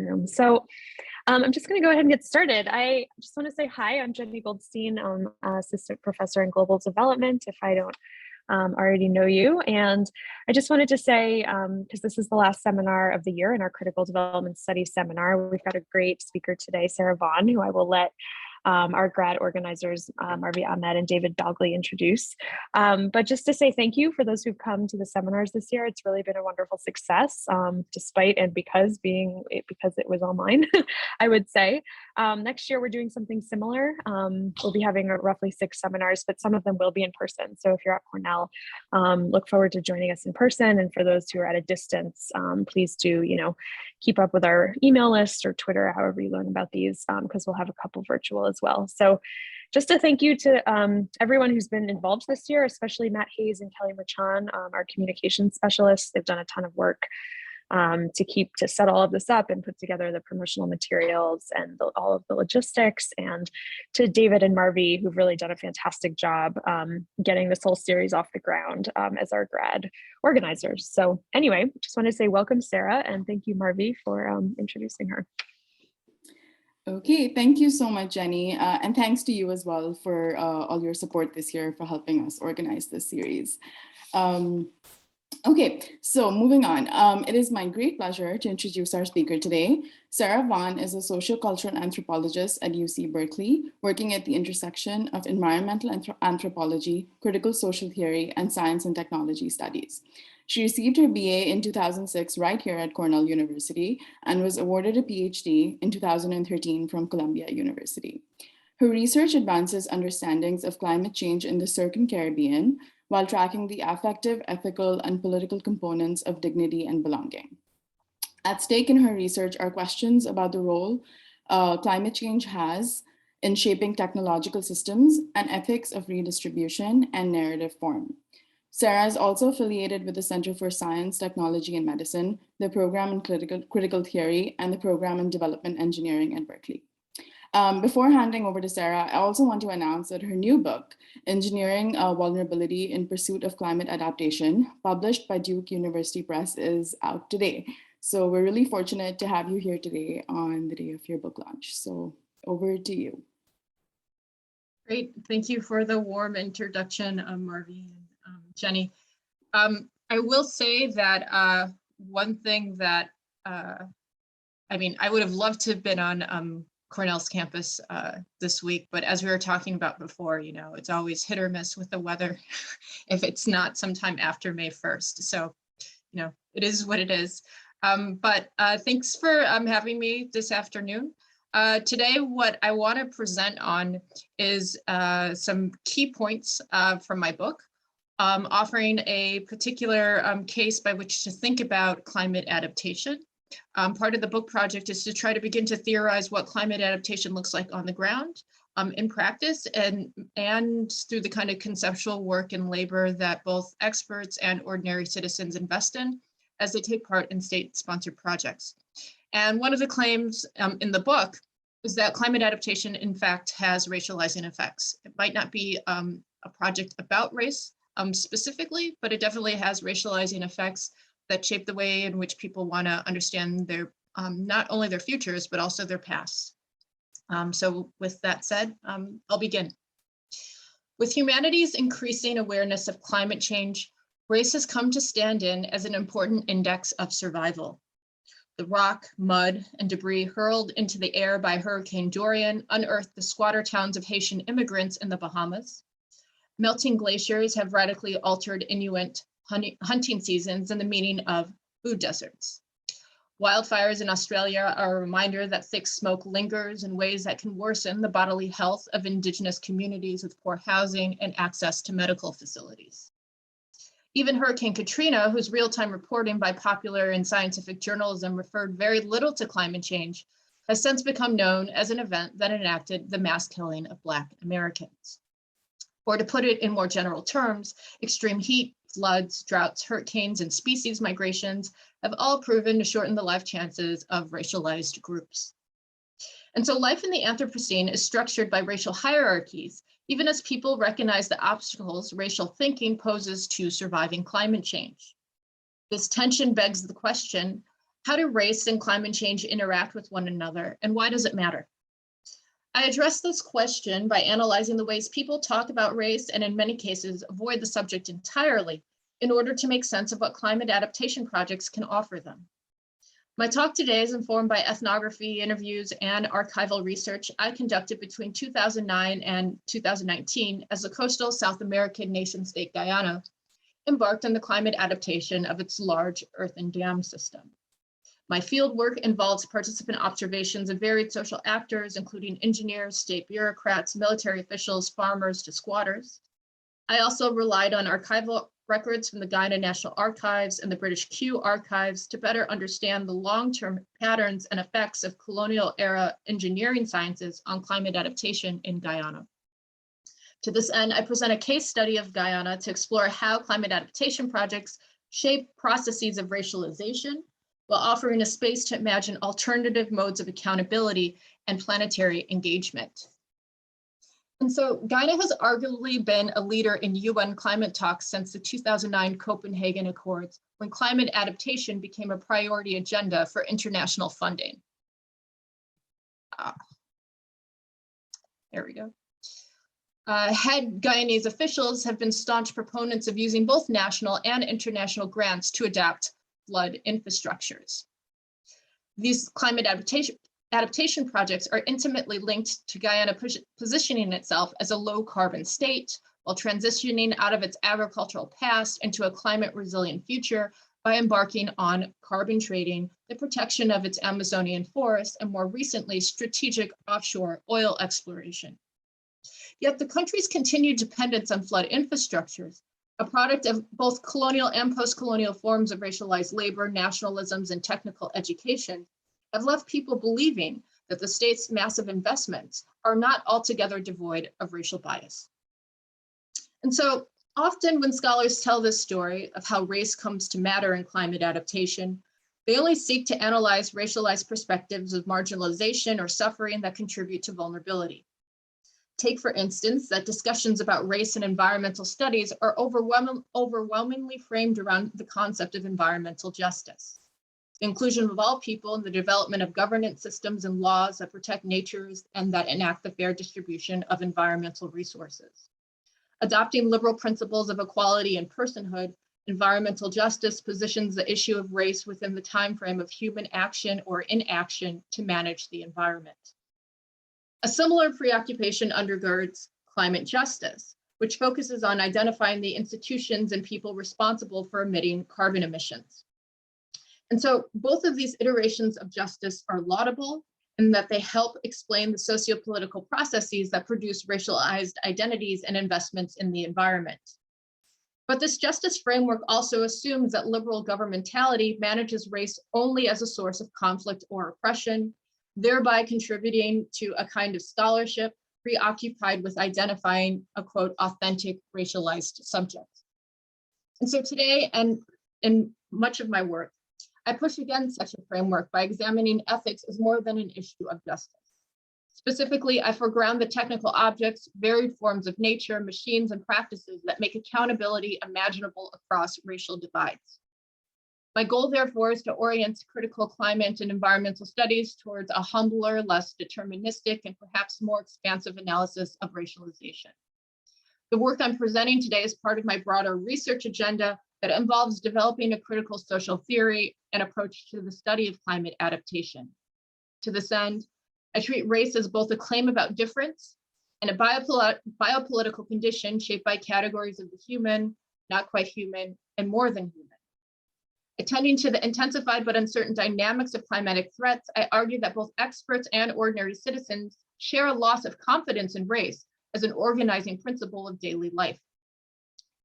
room. So I'm just going to go ahead and get started. I just want to say hi, I'm Jenny Goldstein, Assistant Professor in Global Development, if I don't already know you. And I just wanted to say, because this is the last seminar of the year in our Critical Development Studies seminar, we've got a great speaker today, Sarah Vaughn, who I will let our grad organizers, Marvi Ahmed and David Dogley, introduce. But just to say thank you for those who've come to the seminars this year. It's really been a wonderful success, despite and because it was online, I would say. Next year, we're doing something similar. We'll be having roughly 6 seminars, but some of them will be in person. So if you're at Cornell, look forward to joining us in person. And for those who are at a distance, please do, keep up with our email list or Twitter, however you learn about these, because we'll have a couple virtual as well. So just a thank you to everyone who's been involved this year, especially Matt Hayes and Kelly Machan, our communications specialists. They've done a ton of work to set all of this up and put together the promotional materials and all of the logistics, and to David and Marvi, who've really done a fantastic job getting this whole series off the ground as our grad organizers. So anyway, just want to say welcome, Sarah, and thank you, Marvi, for introducing her. Okay, thank you so much, Jenny. And thanks to you as well for all your support this year for helping us organize this series. Okay, so moving on. It is my great pleasure to introduce our speaker today. Sarah Vaughn is a sociocultural anthropologist at UC Berkeley, working at the intersection of environmental anthropology, critical social theory, and science and technology studies. She received her BA in 2006 right here at Cornell University and was awarded a PhD in 2013 from Columbia University. Her research advances understandings of climate change in the Caribbean while tracking the affective, ethical, and political components of dignity and belonging. At stake in her research are questions about the role climate change has in shaping technological systems and ethics of redistribution and narrative form. Sarah is also affiliated with the Center for Science, Technology, and Medicine, the program in critical theory, and the program in development engineering at Berkeley. Before handing over to Sarah, I also want to announce that her new book, Engineering Vulnerability in Pursuit of Climate Adaptation, published by Duke University Press, is out today. So we're really fortunate to have you here today on the day of your book launch. So over to you. Great, thank you for the warm introduction, Marvi and Jenny. I will say that one thing that, I would have loved to have been on Cornell's campus this week, but as we were talking about before, it's always hit or miss with the weather if it's not sometime after May 1st. So, it is what it is. But thanks for having me this afternoon. Today, what I want to present on is some key points from my book, offering a particular case by which to think about climate adaptation. Part of the book project is to try to begin to theorize what climate adaptation looks like on the ground in practice and through the kind of conceptual work and labor that both experts and ordinary citizens invest in as they take part in state-sponsored projects. And one of the claims in the book is that climate adaptation, in fact, has racializing effects. It might not be a project about race specifically, but it definitely has racializing effects that shape the way in which people want to understand their not only their futures, but also their past. So with that said, I'll begin. With humanity's increasing awareness of climate change, race has come to stand in as an important index of survival. The rock, mud, and debris hurled into the air by Hurricane Dorian unearthed the squatter towns of Haitian immigrants in the Bahamas. Melting glaciers have radically altered Inuit hunting seasons and the meaning of food deserts. Wildfires in Australia are a reminder that thick smoke lingers in ways that can worsen the bodily health of Indigenous communities with poor housing and access to medical facilities. Even Hurricane Katrina, whose real-time reporting by popular and scientific journalism referred very little to climate change, has since become known as an event that enacted the mass killing of Black Americans. Or to put it in more general terms, extreme heat, floods, droughts, hurricanes, and species migrations have all proven to shorten the life chances of racialized groups. And so life in the Anthropocene is structured by racial hierarchies, even as people recognize the obstacles racial thinking poses to surviving climate change. This tension begs the question, How do race and climate change interact with one another, and why does it matter? I address this question by analyzing the ways people talk about race and in many cases avoid the subject entirely in order to make sense of what climate adaptation projects can offer them. My talk today is informed by ethnography, interviews, and archival research I conducted between 2009 and 2019 as the coastal South American nation state Guyana embarked on the climate adaptation of its large earthen dam system. My fieldwork involves participant observations of varied social actors, including engineers, state bureaucrats, military officials, farmers to squatters. I also relied on archival records from the Guyana National Archives and the British Kew Archives to better understand the long-term patterns and effects of colonial era engineering sciences on climate adaptation in Guyana. To this end, I present a case study of Guyana to explore how climate adaptation projects shape processes of racialization while offering a space to imagine alternative modes of accountability and planetary engagement. And so Guyana has arguably been a leader in UN climate talks since the 2009 Copenhagen Accords, when climate adaptation became a priority agenda for international funding. There we go. Head Guyanese officials have been staunch proponents of using both national and international grants to adapt flood infrastructures. These climate adaptation projects are intimately linked to Guyana positioning itself as a low carbon state while transitioning out of its agricultural past into a climate resilient future by embarking on carbon trading, the protection of its Amazonian forests, and more recently, strategic offshore oil exploration. Yet the country's continued dependence on flood infrastructures, a product of both colonial and post-colonial forms of racialized labor, nationalisms, and technical education, have left people believing that the state's massive investments are not altogether devoid of racial bias. And so often when scholars tell this story of how race comes to matter in climate adaptation, they only seek to analyze racialized perspectives of marginalization or suffering that contribute to vulnerability. Take, for instance, that discussions about race and environmental studies are overwhelmingly framed around the concept of environmental justice. The inclusion of all people in the development of governance systems and laws that protect nature and that enact the fair distribution of environmental resources. Adopting liberal principles of equality and personhood, environmental justice positions the issue of race within the timeframe of human action or inaction to manage the environment. A similar preoccupation undergirds climate justice, which focuses on identifying the institutions and people responsible for emitting carbon emissions. And so both of these iterations of justice are laudable in that they help explain the socio-political processes that produce racialized identities and investments in the environment. But this justice framework also assumes that liberal governmentality manages race only as a source of conflict or oppression, thereby contributing to a kind of scholarship preoccupied with identifying a, quote, authentic racialized subject. And so today, and in much of my work, I push against such a framework by examining ethics as more than an issue of justice. Specifically, I foreground the technical objects, varied forms of nature, machines, and practices that make accountability imaginable across racial divides. My goal, therefore, is to orient critical climate and environmental studies towards a humbler, less deterministic, and perhaps more expansive analysis of racialization. The work I'm presenting today is part of my broader research agenda that involves developing a critical social theory and approach to the study of climate adaptation. To this end, I treat race as both a claim about difference and a biopolitical condition shaped by categories of the human, not quite human, and more than human. Attending to the intensified but uncertain dynamics of climatic threats, I argue that both experts and ordinary citizens share a loss of confidence in race as an organizing principle of daily life.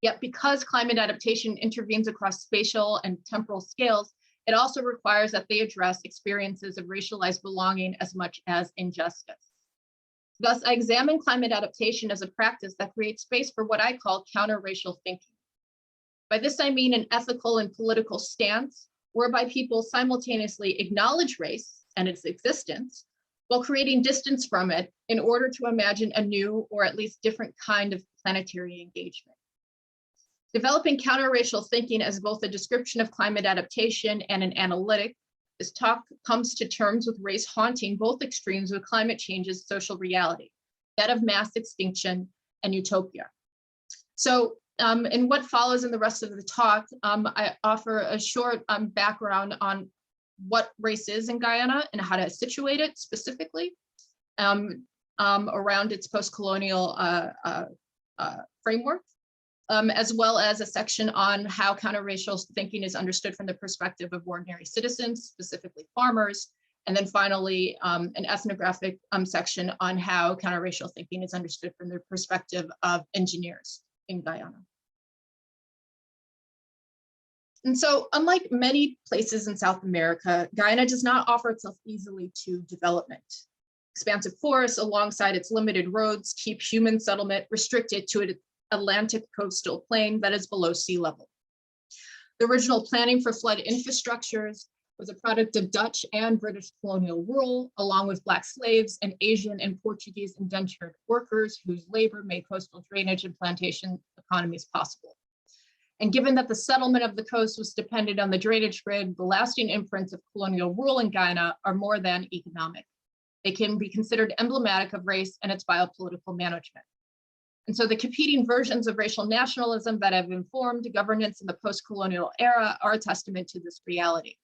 Yet because climate adaptation intervenes across spatial and temporal scales, it also requires that they address experiences of racialized belonging as much as injustice. Thus, I examine climate adaptation as a practice that creates space for what I call counter-racial thinking. By this, I mean an ethical and political stance whereby people simultaneously acknowledge race and its existence while creating distance from it in order to imagine a new or at least different kind of planetary engagement. Developing counter-racial thinking as both a description of climate adaptation and an analytic This talk comes to terms with race haunting both extremes of climate change's social reality, that of mass extinction and utopia. So in what follows in the rest of the talk, I offer a short background on what race is in Guyana and how to situate it specifically around its post-colonial framework, as well as a section on how counterracial thinking is understood from the perspective of ordinary citizens, specifically farmers, and then finally an ethnographic section on how counterracial thinking is understood from the perspective of engineers in Guyana. And so, unlike many places in South America, Guyana does not offer itself easily to development. Expansive forests alongside its limited roads keep human settlement restricted to an Atlantic coastal plain that is below sea level. The original planning for flood infrastructures was a product of Dutch and British colonial rule, along with Black slaves and Asian and Portuguese indentured workers whose labor made coastal drainage and plantation economies possible. And given that the settlement of the coast was dependent on the drainage grid, the lasting imprints of colonial rule in Guyana are more than economic. They can be considered emblematic of race and its biopolitical management. And so the competing versions of racial nationalism that have informed governance in the post-colonial era are a testament to this reality.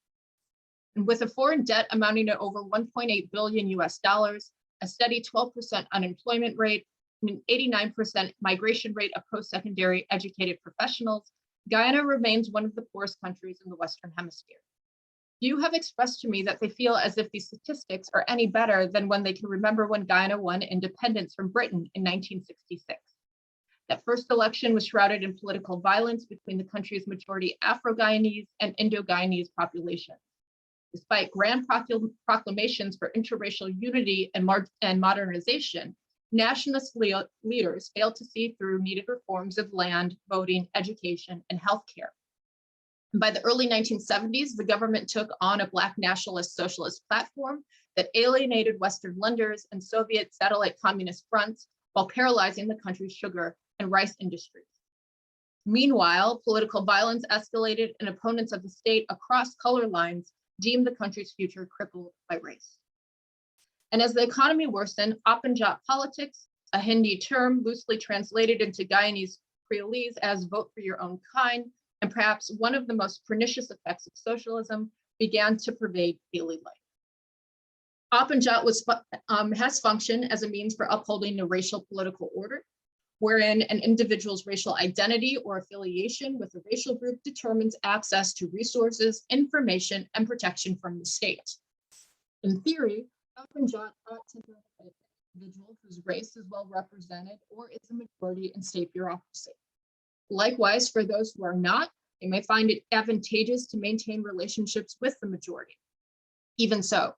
And with a foreign debt amounting to over 1.8 billion US dollars, a steady 12% unemployment rate, and an 89% migration rate of post-secondary educated professionals, Guyana remains one of the poorest countries in the Western Hemisphere. Few have expressed to me that they feel as if these statistics are any better than when they can remember when Guyana won independence from Britain in 1966. That first election was shrouded in political violence between the country's majority Afro-Guyanese and Indo-Guyanese populations. Despite grand proclamations for interracial unity and modernization, nationalist leaders failed to see through needed reforms of land, voting, education, and healthcare. By the early 1970s, the government took on a Black nationalist socialist platform that alienated Western lenders and Soviet satellite communist fronts while paralyzing the country's sugar and rice industries. Meanwhile, political violence escalated and opponents of the state across color lines deemed the country's future crippled by race. And as the economy worsened, Opanjat politics, a Hindi term loosely translated into Guyanese Creolese as vote for your own kind, and perhaps one of the most pernicious effects of socialism, began to pervade daily life. Opanjat has functioned as a means for upholding the racial political order, wherein an individual's racial identity or affiliation with a racial group determines access to resources, information, and protection from the state. In theory, Opanjat ought to benefit an individual whose race is well represented or is a majority in state bureaucracy. Likewise, for those who are not, they may find it advantageous to maintain relationships with the majority. Even so,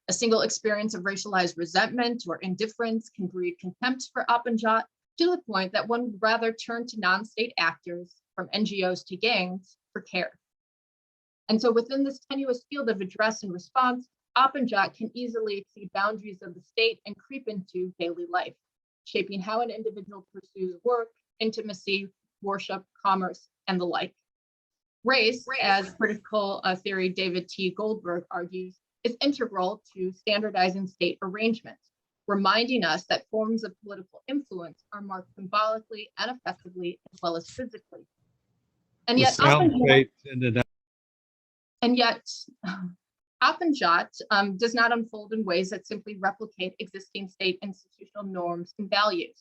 a single experience of racialized resentment or indifference can breed contempt for Opanjat to the point that one would rather turn to non-state actors, from NGOs to gangs, for care. And so within this tenuous field of address and response, Opanjat can easily exceed boundaries of the state and creep into daily life, shaping how an individual pursues work, intimacy, worship, commerce, and the like. Race, as critical theory David T. Goldberg argues, is integral to standardizing state arrangements, reminding us that forms of political influence are marked symbolically and effectively as well as physically. And yet, Opanjat does not unfold in ways that simply replicate existing state institutional norms and values.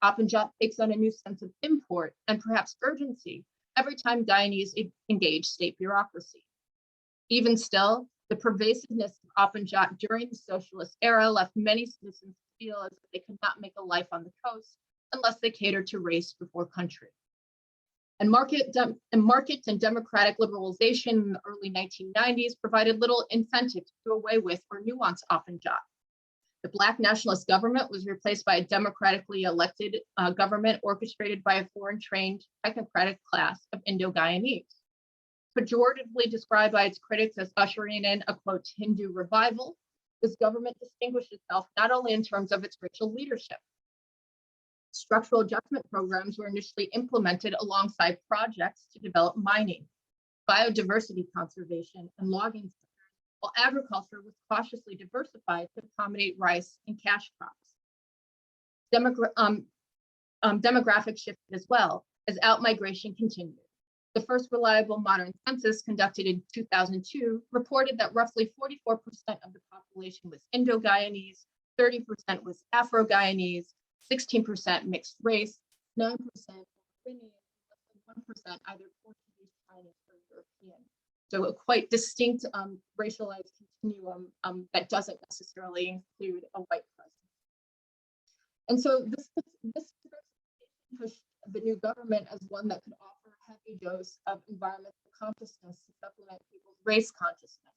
Opanjat takes on a new sense of import and perhaps urgency every time Guyanese engage state bureaucracy. Even still, the pervasiveness of Opanjat during the socialist era left many citizens feel as if they could not make a life on the coast unless they catered to race before country. And market and democratic liberalization in the early 1990s provided little incentive to do away with or nuance Opanjat. The Black nationalist government was replaced by a democratically elected government orchestrated by a foreign-trained technocratic class of Indo-Guyanese. Pejoratively described by its critics as ushering in a, quote, Hindu revival, this government distinguished itself not only in terms of its racial leadership. Structural adjustment programs were initially implemented alongside projects to develop mining, biodiversity conservation, and logging sectors while agriculture was cautiously diversified to accommodate rice and cash crops. Demographics shifted as well as outmigration continued. The first reliable modern census, conducted in 2002, reported that roughly 44% of the population was Indo-Guyanese, 30% was Afro-Guyanese, 16% mixed race, 9% Iranian, and 1% either Portuguese, Chinese, or European. So a quite distinct racialized continuum that doesn't necessarily include a white presence. And so this pushed the new government as one that could offer a heavy dose of environmental consciousness to supplement people's race consciousness.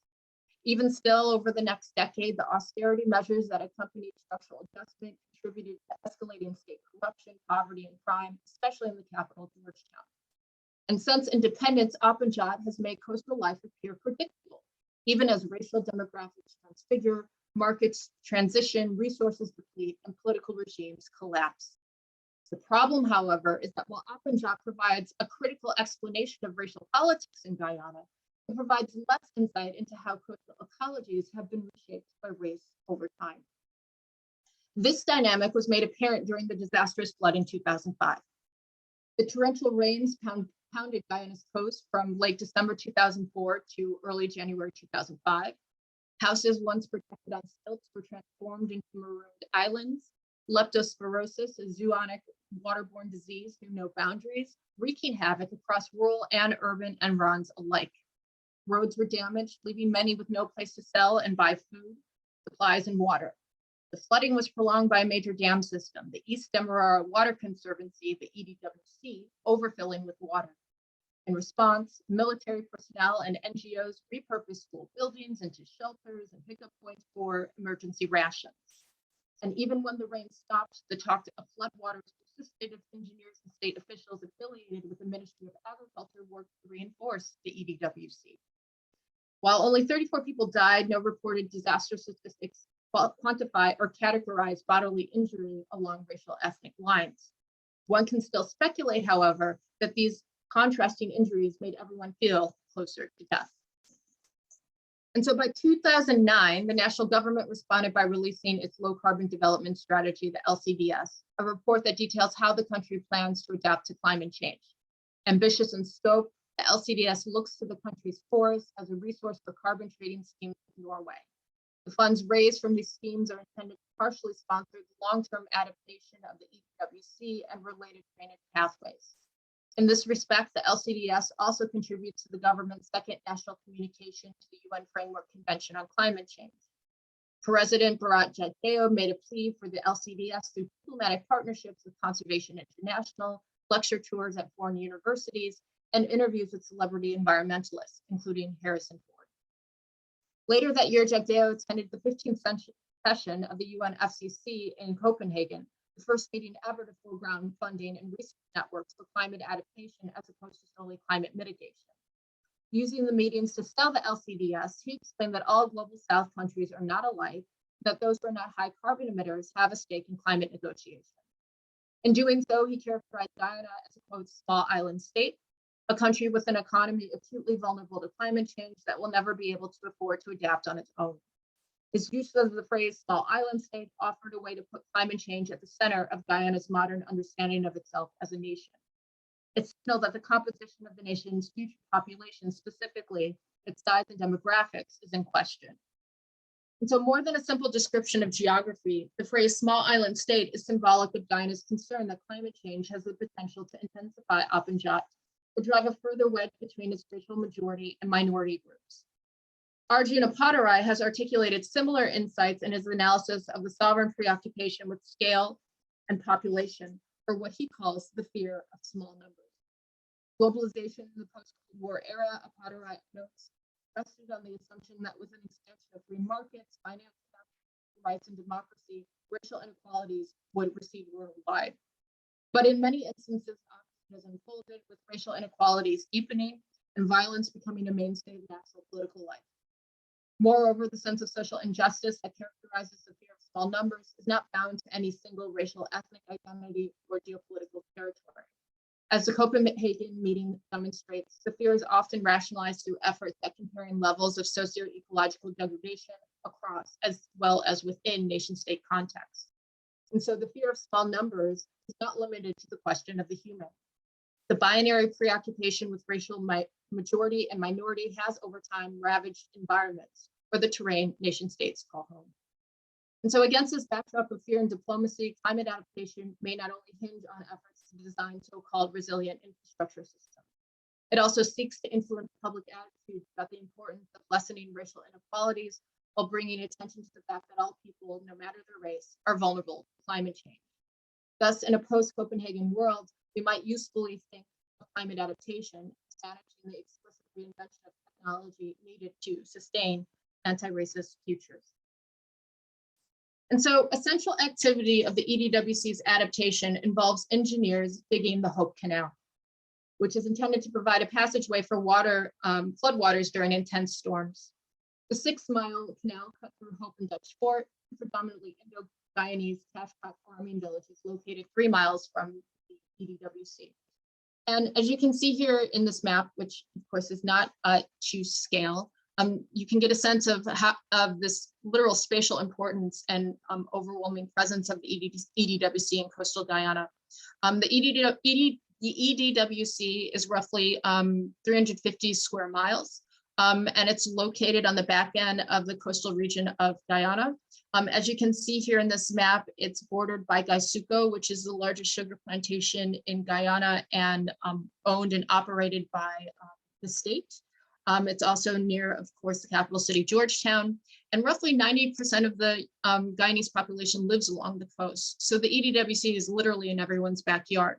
Even still, over the next decade, the austerity measures that accompanied structural adjustment contributed to escalating state corruption, poverty, and crime, especially in the capital, Georgetown. And since independence, Apanjat has made coastal life appear predictable, even as racial demographics transfigure, markets transition, resources deplete, and political regimes collapse. The problem, however, is that while Apanjat provides a critical explanation of racial politics in Guyana, it provides less insight into how coastal ecologies have been reshaped by race over time. This dynamic was made apparent during the disastrous flood in 2005. The torrential rains pounded Guyana's coast from late December 2004 to early January 2005. Houses once protected on stilts were transformed into marooned islands. Leptospirosis, a zoonotic waterborne disease, knew no boundaries, wreaking havoc across rural and urban environs alike. Roads were damaged, leaving many with no place to sell and buy food, supplies, and water. The flooding was prolonged by a major dam system, the East Demerara Water Conservancy, the EDWC, overfilling with water. In response, military personnel and NGOs repurposed school buildings into shelters and pickup points for emergency rations. And even when the rain stopped, the talk of floodwaters persisted as engineers and state officials affiliated with the Ministry of Agriculture worked to reinforce the EDWC. While only 34 people died, no reported disaster statistics quantify or categorize bodily injury along racial ethnic lines. One can still speculate, however, that these contrasting injuries made everyone feel closer to death. And so by 2009, the national government responded by releasing its low carbon development strategy, the LCDS, a report that details how the country plans to adapt to climate change. Ambitious in scope, the LCDS looks to the country's forests as a resource for carbon trading schemes in Norway. The funds raised from these schemes are intended to partially sponsor the long-term adaptation of the EWC and related drainage pathways. In this respect, the LCDS also contributes to the government's second national communication to the UN Framework Convention on Climate Change. President Bharat Jagdeo made a plea for the LCDS through diplomatic partnerships with Conservation International, lecture tours at foreign universities, and interviews with celebrity environmentalists, including Harrison Ford. Later that year, Jagdeo attended the 15th session of the UN FCC in Copenhagen, the first meeting ever to foreground funding and research networks for climate adaptation as opposed to solely climate mitigation. Using the meetings to sell the LCDS, he explained that all global South countries are not alike, that those who are not high carbon emitters have a stake in climate negotiation. In doing so, he characterized Guyana as a quote, small island state, a country with an economy acutely vulnerable to climate change that will never be able to afford to adapt on its own. His use of the phrase small island state offered a way to put climate change at the center of Guyana's modern understanding of itself as a nation. It signaled that the composition of the nation's future population, specifically its size and demographics, is in question. And so more than a simple description of geography, the phrase small island state is symbolic of Guyana's concern that climate change has the potential to intensify Apanjat or drive a further wedge between its racial majority and minority groups. Arjun Appadurai has articulated similar insights in his analysis of the sovereign preoccupation with scale and population, or what he calls the fear of small numbers. Globalization in the post-Cold War era, Appadurai notes, rested on the assumption that with an expansion of free markets, finance, rights, and democracy, racial inequalities would recede worldwide. But in many instances, has unfolded with racial inequalities deepening and violence becoming a mainstay of national political life. Moreover, the sense of social injustice that characterizes the fear of small numbers is not bound to any single racial ethnic identity or geopolitical territory. As the Copenhagen meeting demonstrates, the fear is often rationalized through efforts at comparing levels of socio-ecological degradation across as well as within nation-state contexts. And so the fear of small numbers is not limited to the question of the human. The binary preoccupation with racial majority and minority has over time ravaged environments or the terrain nation states call home. And so against this backdrop of fear and diplomacy, climate adaptation may not only hinge on efforts to design so-called resilient infrastructure systems. It also seeks to influence public attitudes about the importance of lessening racial inequalities while bringing attention to the fact that all people, no matter their race, are vulnerable to climate change. Thus, in a post-Copenhagen world, we might usefully think of climate adaptation as managing the explicit reinvention of technology needed to sustain anti-racist futures. And so essential activity of the EDWC's adaptation involves engineers digging the Hope Canal, which is intended to provide a passageway for water, floodwaters during intense storms. The 6-mile canal cut through Hope and Dutch Fort, predominantly Indo-Guyanese cash crop farming villages located 3 miles from the EDWC. And as you can see here in this map, which of course is not to scale, you can get a sense of this literal spatial importance and overwhelming presence of the EDWC in coastal Guyana. The EDWC is roughly 350 square miles, and it's located on the back end of the coastal region of Guyana. As you can see here in this map, it's bordered by Gaisuco, which is the largest sugar plantation in Guyana and owned and operated by the state. It's also near, of course, the capital city, Georgetown, and roughly 90% of the Guyanese population lives along the coast. So the EDWC is literally in everyone's backyard.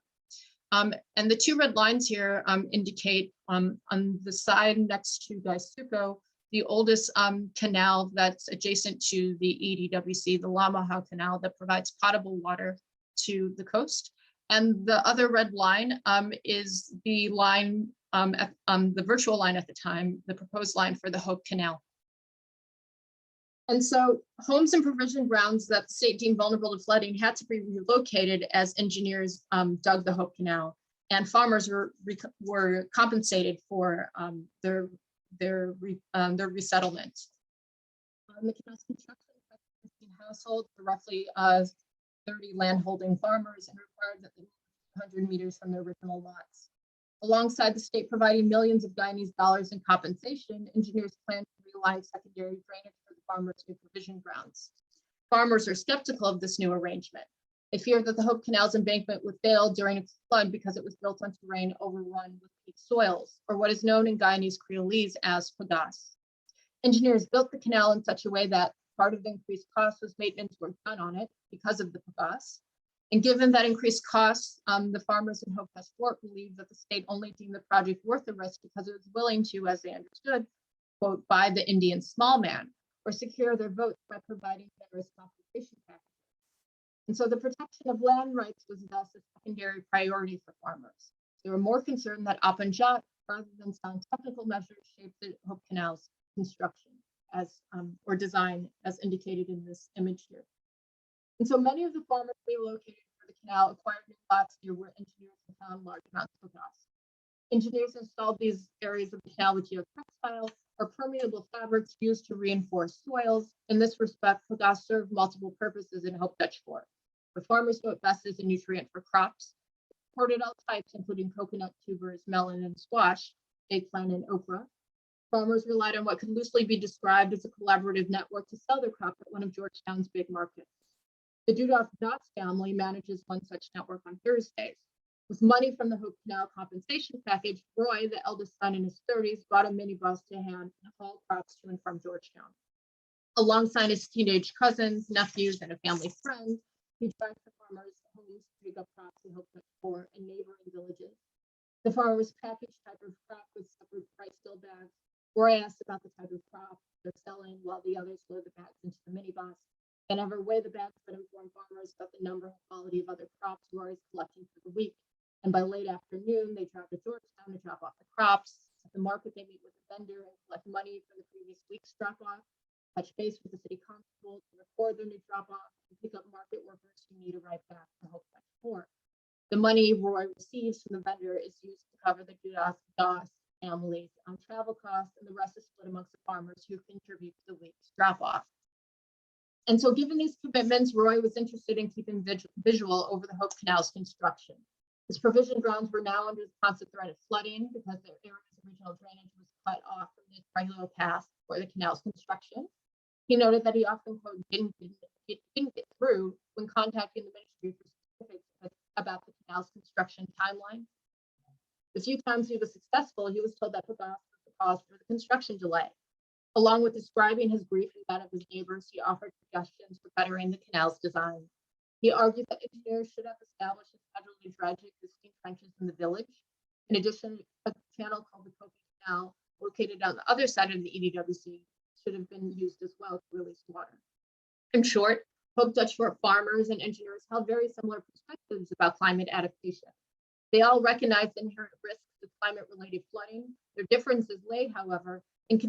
And the 2 red lines here indicate on the side next to Gaisuco, the oldest canal that's adjacent to the EDWC, the Lamahau Canal, that provides potable water to the coast. And the other red line is the line, the virtual line at the time, the proposed line for the Hope Canal. And so homes and provision grounds that the state deemed vulnerable to flooding had to be relocated as engineers dug the Hope Canal, and farmers were compensated for their resettlement. The canal's construction affected 15 households for roughly 30 landholding farmers and required that they move 100 meters from their original lots. Alongside the state providing millions of Guyanese dollars in compensation, engineers plan to realize secondary drainage for the farmers' new provision grounds. Farmers are skeptical of this new arrangement. They fear that the Hope Canal's embankment would fail during its flood because it was built on terrain overrun with peat soils, or what is known in Guyanese Creolese as pagasse. Engineers built the canal in such a way that part of the increased cost was maintenance work done on it because of the pagasse. And given that increased costs, the farmers in Hope Fort believed that the state only deemed the project worth the risk because it was willing to, as they understood, quote, buy the Indian small man or secure their votes by providing generous compensation packages. And so the protection of land rights was thus a secondary priority for farmers. They were more concerned that Apanjat, rather than sound technical measures, shaped the Hope Canal's construction as or design as indicated in this image here. And so many of the farmers relocated for the canal acquired new lots near where engineers found large amounts of pagasse. Engineers installed these areas of the canal with geotextile or permeable fabrics used to reinforce soils. In this respect, pagasse served multiple purposes in Hope Dutch Fort. The farmers know it best as a nutrient for crops. It supported all types, including coconut, tubers, melon, and squash, eggplant, and okra. Farmers relied on what could loosely be described as a collaborative network to sell their crop at one of Georgetown's big markets. The Dudok-Dotz family manages one such network on Thursdays. With money from the Hope Canal compensation package, Roy, the eldest son in his 30s, bought a minibus to hand and haul crops to and from Georgetown. Alongside his teenage cousins, nephews, and a family friend, he drives the farmers' homes to pick up crops in Hope Fort and neighboring villages. The farmers package type of crop with separate rice fill bags. Roy asks about the type of crop they're selling, while the others load the bags into the minibus. They never weigh the bags, but inform farmers about the number and quality of other crops Roy is collecting for the week. And by late afternoon, they travel to Georgetown to drop off the crops. At the market, they meet with the vendor and collect money for the previous week's drop-off, touch base with the city constable to record their new drop-off, and pick up market workers who need a ride back to Hope Fort. The money Roy receives from the vendor is used to cover the Doss families on travel costs, and the rest is split amongst the farmers who contribute to the week's drop-off. And so given these commitments, Roy was interested in keeping visual over the Hope Canal's construction. His provision grounds were now under the constant threat of flooding because their areas of regional drainage was cut off from the triangular path for the canal's construction. He noted that he often, quote, didn't get through when contacting the ministry for specifics about the canal's construction timeline. The few times he was successful, he was told that Pagos was the cause for the construction delay. Along with describing his grief and that of his neighbors, he offered suggestions for bettering the canal's design. He argued that engineers should have established and federally dredged existing trenches in the village. In addition, a channel called the Kofi Canal, located on the other side of the EDWC, should have been used as well to release water. In short, Hope Dutch Fort farmers and engineers held very similar perspectives about climate adaptation. They all recognized the inherent risks of climate-related flooding. Their differences lay, however, in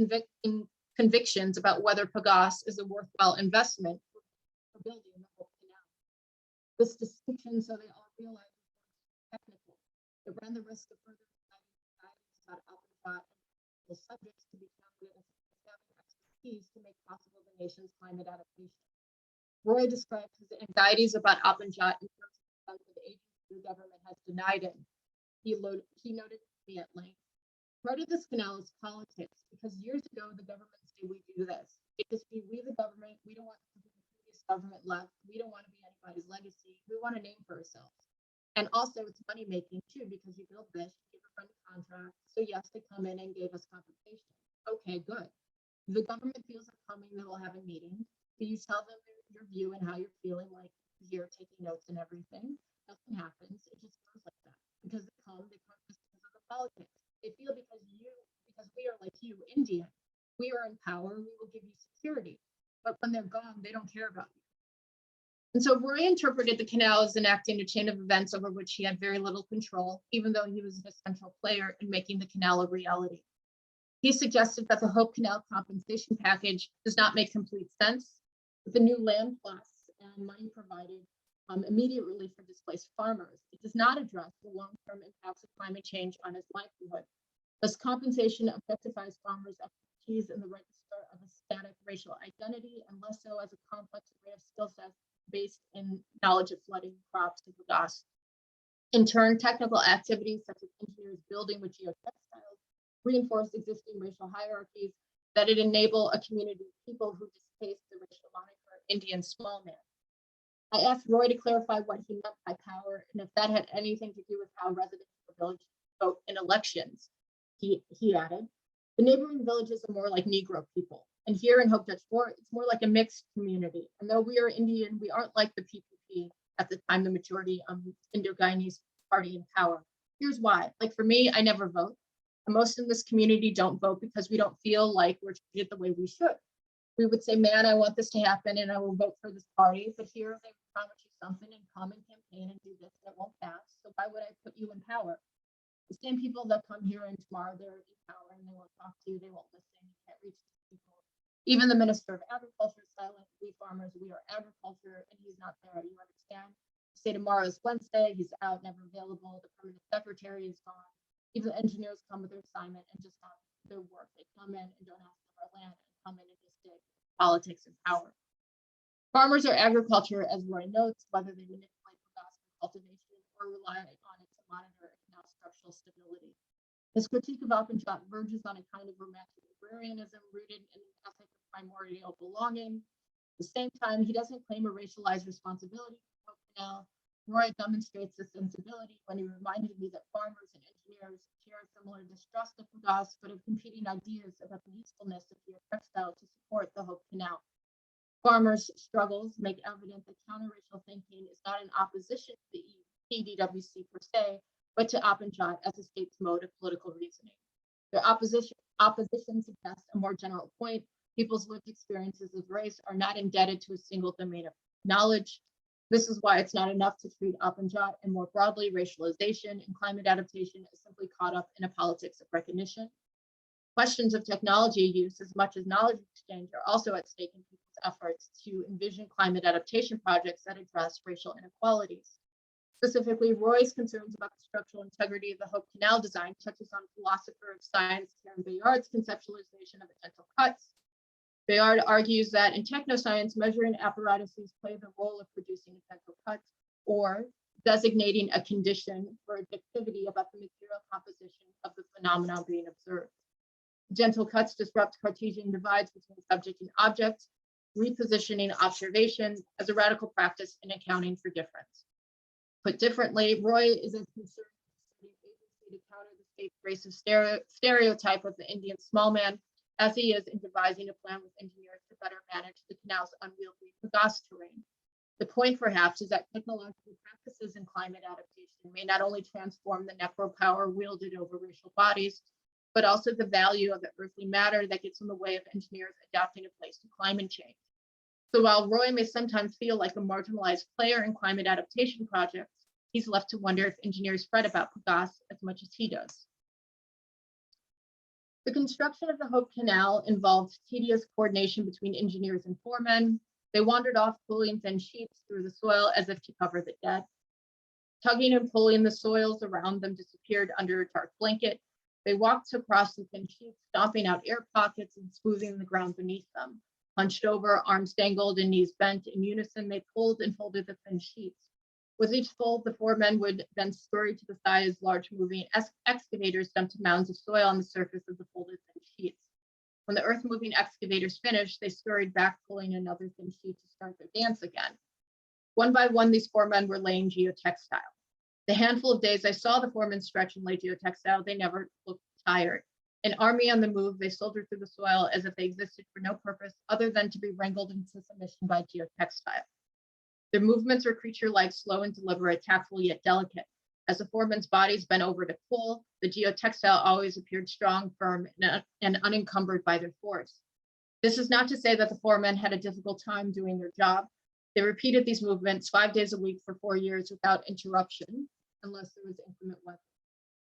convictions about whether Pagos is a worthwhile investment for building the Hope Canal. This distinction, so they all realized, was technical. It ran the risk of further guidance about Alphabet and subjects to be counted as having expertise to make possible the nation's climate adaptation. Roy described his anxieties about Alpenjot in terms of the agency the government has denied him. He noted to me at length, part of this canal is politics, because years ago the government said we do this. It just be we the government, we don't want to be the previous government left, we don't want to be anybody's legacy, we want a name for ourselves. And also it's money making too, because you build this, you give a friend a contract. So yes, they come in and gave us compensation. Okay, good. The government feels like coming, they will have a meeting. So you tell them your view and how you're feeling, like you're taking notes and everything. Nothing happens. It just goes like that. Because they come just because of the politics. They feel because we are like you, Indian, we are in power, we will give you security. But when they're gone, they don't care about you. And so Roy interpreted the canal as enacting a chain of events over which he had very little control, even though he was an essential player in making the canal a reality. He suggested that the Hope Canal compensation package does not make complete sense, with the new land plots and money provided immediate relief for displaced farmers. It does not address the long-term impacts of climate change on his livelihood. Thus, compensation objectifies farmers' expertise in the register of a static racial identity, and less so as a complex array of skill sets based in knowledge of flooding, crops, and bagasse. In turn, technical activities such as engineers building with geotextiles reinforce existing racial hierarchies that it enable a community of people who distaste the racial moniker Indian small man. I asked Roy to clarify what he meant by power and if that had anything to do with how residents of the village vote in elections. He added, the neighboring villages are more like Negro people. And here in Hope Dutch Fort, it's more like a mixed community. And though we are Indian, we aren't like the PPP at the time the majority of Indo-Guyanese party in power. Here's why. Like for me, I never vote. And most in this community don't vote because we don't feel like we're treated the way we should. We would say, man, I want this to happen and I will vote for this party. But here they promise you something and come and campaign and do this that won't pass. So why would I put you in power? The same people that come here and tomorrow they're in power and they won't talk to you, they won't listen, you can't reach these people. Even the Minister of Agriculture is silent. We farmers, we are agriculture, and he's not there. You understand? Say tomorrow is Wednesday, he's out, never available. The permanent secretary is gone. Even the engineers come with their assignment and just have their work. They come in and don't ask for our land and come in and just dig politics and power. Farmers are agriculture, as Roy notes, whether they manipulate cultivation or rely on it to monitor canal structural stability. His critique of Alpenjot verges on a kind of romantic agrarianism rooted in an ethic of primordial belonging. At the same time, he doesn't claim a racialized responsibility for Hope Canal. Roy demonstrates this sensibility when he reminded me that farmers and engineers share a similar distrust of Pagos, but have competing ideas about the usefulness of geotextile to support the Hope Canal. Farmers' struggles make evident that counter-racial thinking is not in opposition to the EDWC per se, but to Alpenjot as a state's mode of political reasoning. Their opposition suggests a more general point. People's lived experiences of race are not indebted to a single domain of knowledge. This is why it's not enough to treat Alpenjot and more broadly racialization and climate adaptation as simply caught up in a politics of recognition. Questions of technology use as much as knowledge exchange are also at stake in people's efforts to envision climate adaptation projects that address racial inequalities. Specifically, Roy's concerns about the structural integrity of the Hope Canal design touches on philosopher of science Karen Bayard's conceptualization of dental cuts. Bayard argues that in technoscience, measuring apparatuses play the role of producing dental cuts or designating a condition for objectivity about the material composition of the phenomenon being observed. Dental cuts disrupt Cartesian divides between subject and object, repositioning observation as a radical practice in accounting for difference. Put differently, Roy is as concerned with the agency to counter the state's racist stereotype of the Indian small man as he is in devising a plan with engineers to better manage the canal's unwieldy pagasse terrain. The point, perhaps, is that technological practices in climate adaptation may not only transform the necro power wielded over racial bodies, but also the value of the earthly matter that gets in the way of engineers adapting a place to climate change. So while Roy may sometimes feel like a marginalized player in climate adaptation projects, he's left to wonder if engineers fret about pagasse as much as he does. The construction of the Hope Canal involved tedious coordination between engineers and foremen. They wandered off pulling thin sheets through the soil as if to cover the dead. Tugging and pulling, the soils around them disappeared under a dark blanket. They walked across the thin sheets, stomping out air pockets and smoothing the ground beneath them. Hunched over, arms dangled and knees bent, in unison, they pulled and folded the thin sheets. With each fold, the four men would then scurry to the side as large moving excavators dumped mounds of soil on the surface of the folded thin sheets. When the earth-moving excavators finished, they scurried back, pulling another thin sheet to start their dance again. One by one, these four men were laying geotextile. The handful of days I saw the foremen stretch and lay geotextile, they never looked tired. An army on the move, they soldiered through the soil as if they existed for no purpose other than to be wrangled into submission by geotextile. Their movements were creature-like, slow and deliberate, tactful yet delicate. As the foremen's bodies bent over to pull, the geotextile always appeared strong, firm, and unencumbered by their force. This is not to say that the foremen had a difficult time doing their job. They repeated these movements 5 days a week for 4 years without interruption, unless there was inclement weather.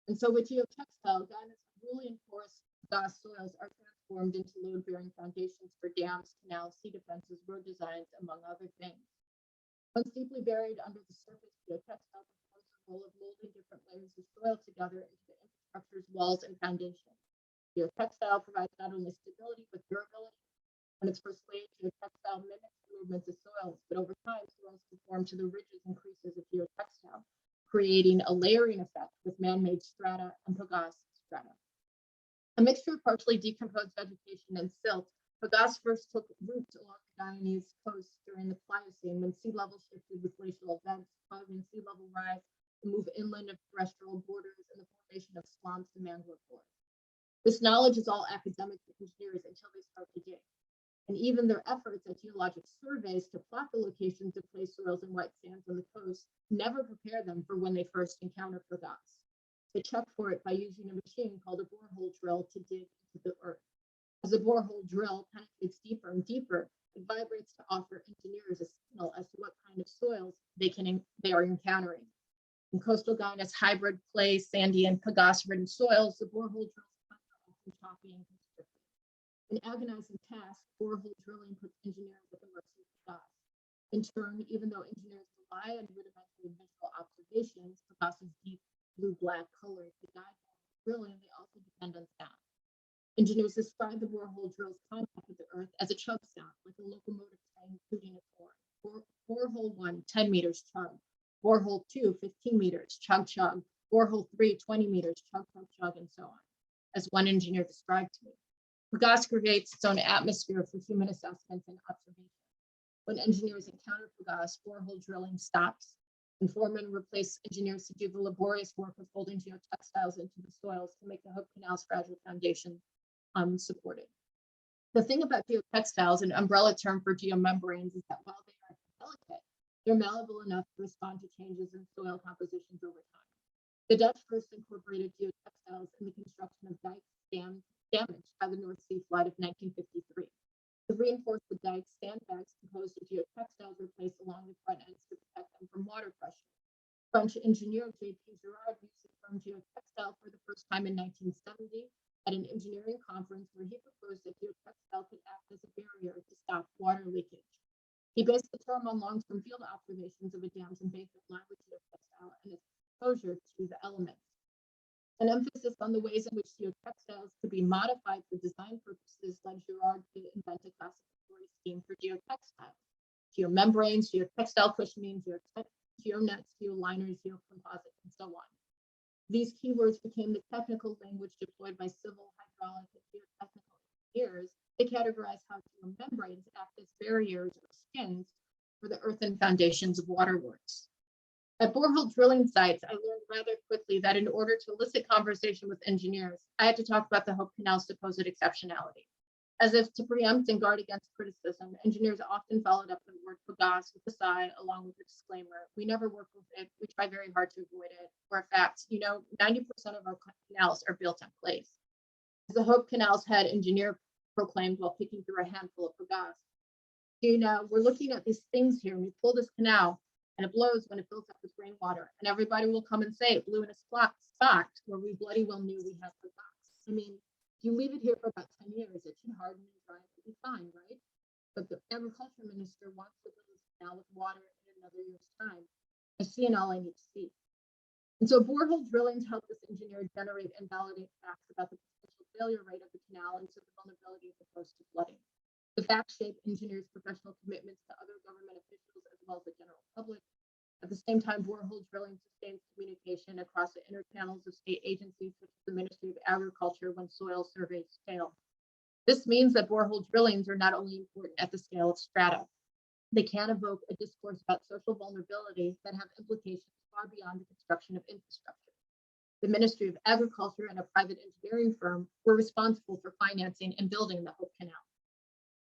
And so with geotextile, Guyana's really enforced pagasse soils are transformed into load-bearing foundations for dams, canals, sea defenses, road designs, among other things. Once deeply buried under the surface, geotextile performs the role of molding different layers of soil together into the infrastructure's walls and foundations. Geotextile provides not only stability, but durability. When it's first laid, geotextile mimics the movements of soils, but over time, soils conform to the ridges and creases of geotextile, creating a layering effect with man-made strata and pagasse strata. A mixture of partially decomposed vegetation and silt, pagasse first took root along the Guyanese coast during the Pliocene when sea level shifted with glacial events, causing sea level rise, the move inland of terrestrial borders, and the formation of swamps and mangrove forests. This knowledge is all academic to engineers until they start to dig. And even their efforts at geologic surveys to plot the locations of clay soils and white sands on the coast never prepare them for when they first encounter pagasse. They check for it by using a machine called a borehole drill to dig into the earth. As the borehole drill penetrates deeper and deeper, it vibrates to offer engineers a signal as to what kind of soils they are encountering. In coastal Guyana's hybrid clay, sandy, and pagasse-ridden soils, the borehole drills are often choppy and constricted. An agonizing task, borehole drilling puts engineers at the mercy of pagasse. In turn, even though engineers rely on rudimentary visual observations, pagasse's deep blue-black color to guide drilling, they also depend on sound. Engineers describe the borehole drill's contact with the earth as a chug sound, like a locomotive train tooting its horn. Borehole 1, 10 meters, chug. Borehole 2, 15 meters, chug, chug. Borehole 3, 20 meters, chug, chug, chug, and so on, as one engineer described to me. Pagasse creates its own atmosphere for human assessments and observation. When engineers encounter pagasse, borehole drilling stops, and foremen replace engineers to do the laborious work of folding geotextiles into the soils to make the Hope Canal's fragile foundation supported. The thing about geotextiles, an umbrella term for geomembranes, is that while they are delicate, they're malleable enough to respond to changes in soil compositions over time. The Dutch first incorporated geotextiles in the construction of dikes damaged by the North Sea flood of 1953. To reinforce the dikes, sandbags composed of geotextiles were placed along the front ends to protect them from water pressure. French engineer J.P. Girard used the term geotextile for the first time in 1970 at an engineering conference where he proposed that geotextile could act as a barrier to stop water leakage. He based the term on long-term field observations of a dam's embankment line with geotextile and its exposure to the elements. An emphasis on the ways in which geotextiles could be modified for design purposes led Girard to invent a classificatory scheme for geotextiles: geomembranes, geotextile cushioning, geonets, geoliners, geocomposites, and so on. These keywords became the technical language deployed by civil, hydraulic, and geotechnical engineers to categorize how geomembranes act as barriers or skins for the earthen foundations of waterworks. At borehole drilling sites, I learned rather quickly that in order to elicit conversation with engineers, I had to talk about the Hope Canal's supposed exceptionality. As if to preempt and guard against criticism, engineers often followed up the word bagasse with a sigh, along with a disclaimer: we never work with it, we try very hard to avoid it. Or in fact, 90% of our canals are built on place. As the Hope Canal's head engineer proclaimed while picking through a handful of bagasse, we're looking at these things here, and we pull this canal, and it blows when it fills up with rainwater, and everybody will come and say it blew in a spot where we bloody well knew we had bagasse. I mean, if you leave it here for about 10 years, it should harden and dry and be fine, right? But the agriculture minister wants to build this canal with water in another year's time. I see and all I need to see. And so borehole drillings help this engineer generate and validate facts about the potential failure rate of the canal and so the vulnerability as opposed to flooding. The facts shape engineers' professional commitments to other government officials as well as the general public. At the same time, borehole drilling sustains communication across the inner channels of state agencies such as the Ministry of Agriculture when soil surveys fail. This means that borehole drillings are not only important at the scale of strata, they can evoke a discourse about social vulnerability that have implications far beyond the construction of infrastructure. The Ministry of Agriculture and a private engineering firm were responsible for financing and building the Hope Canal.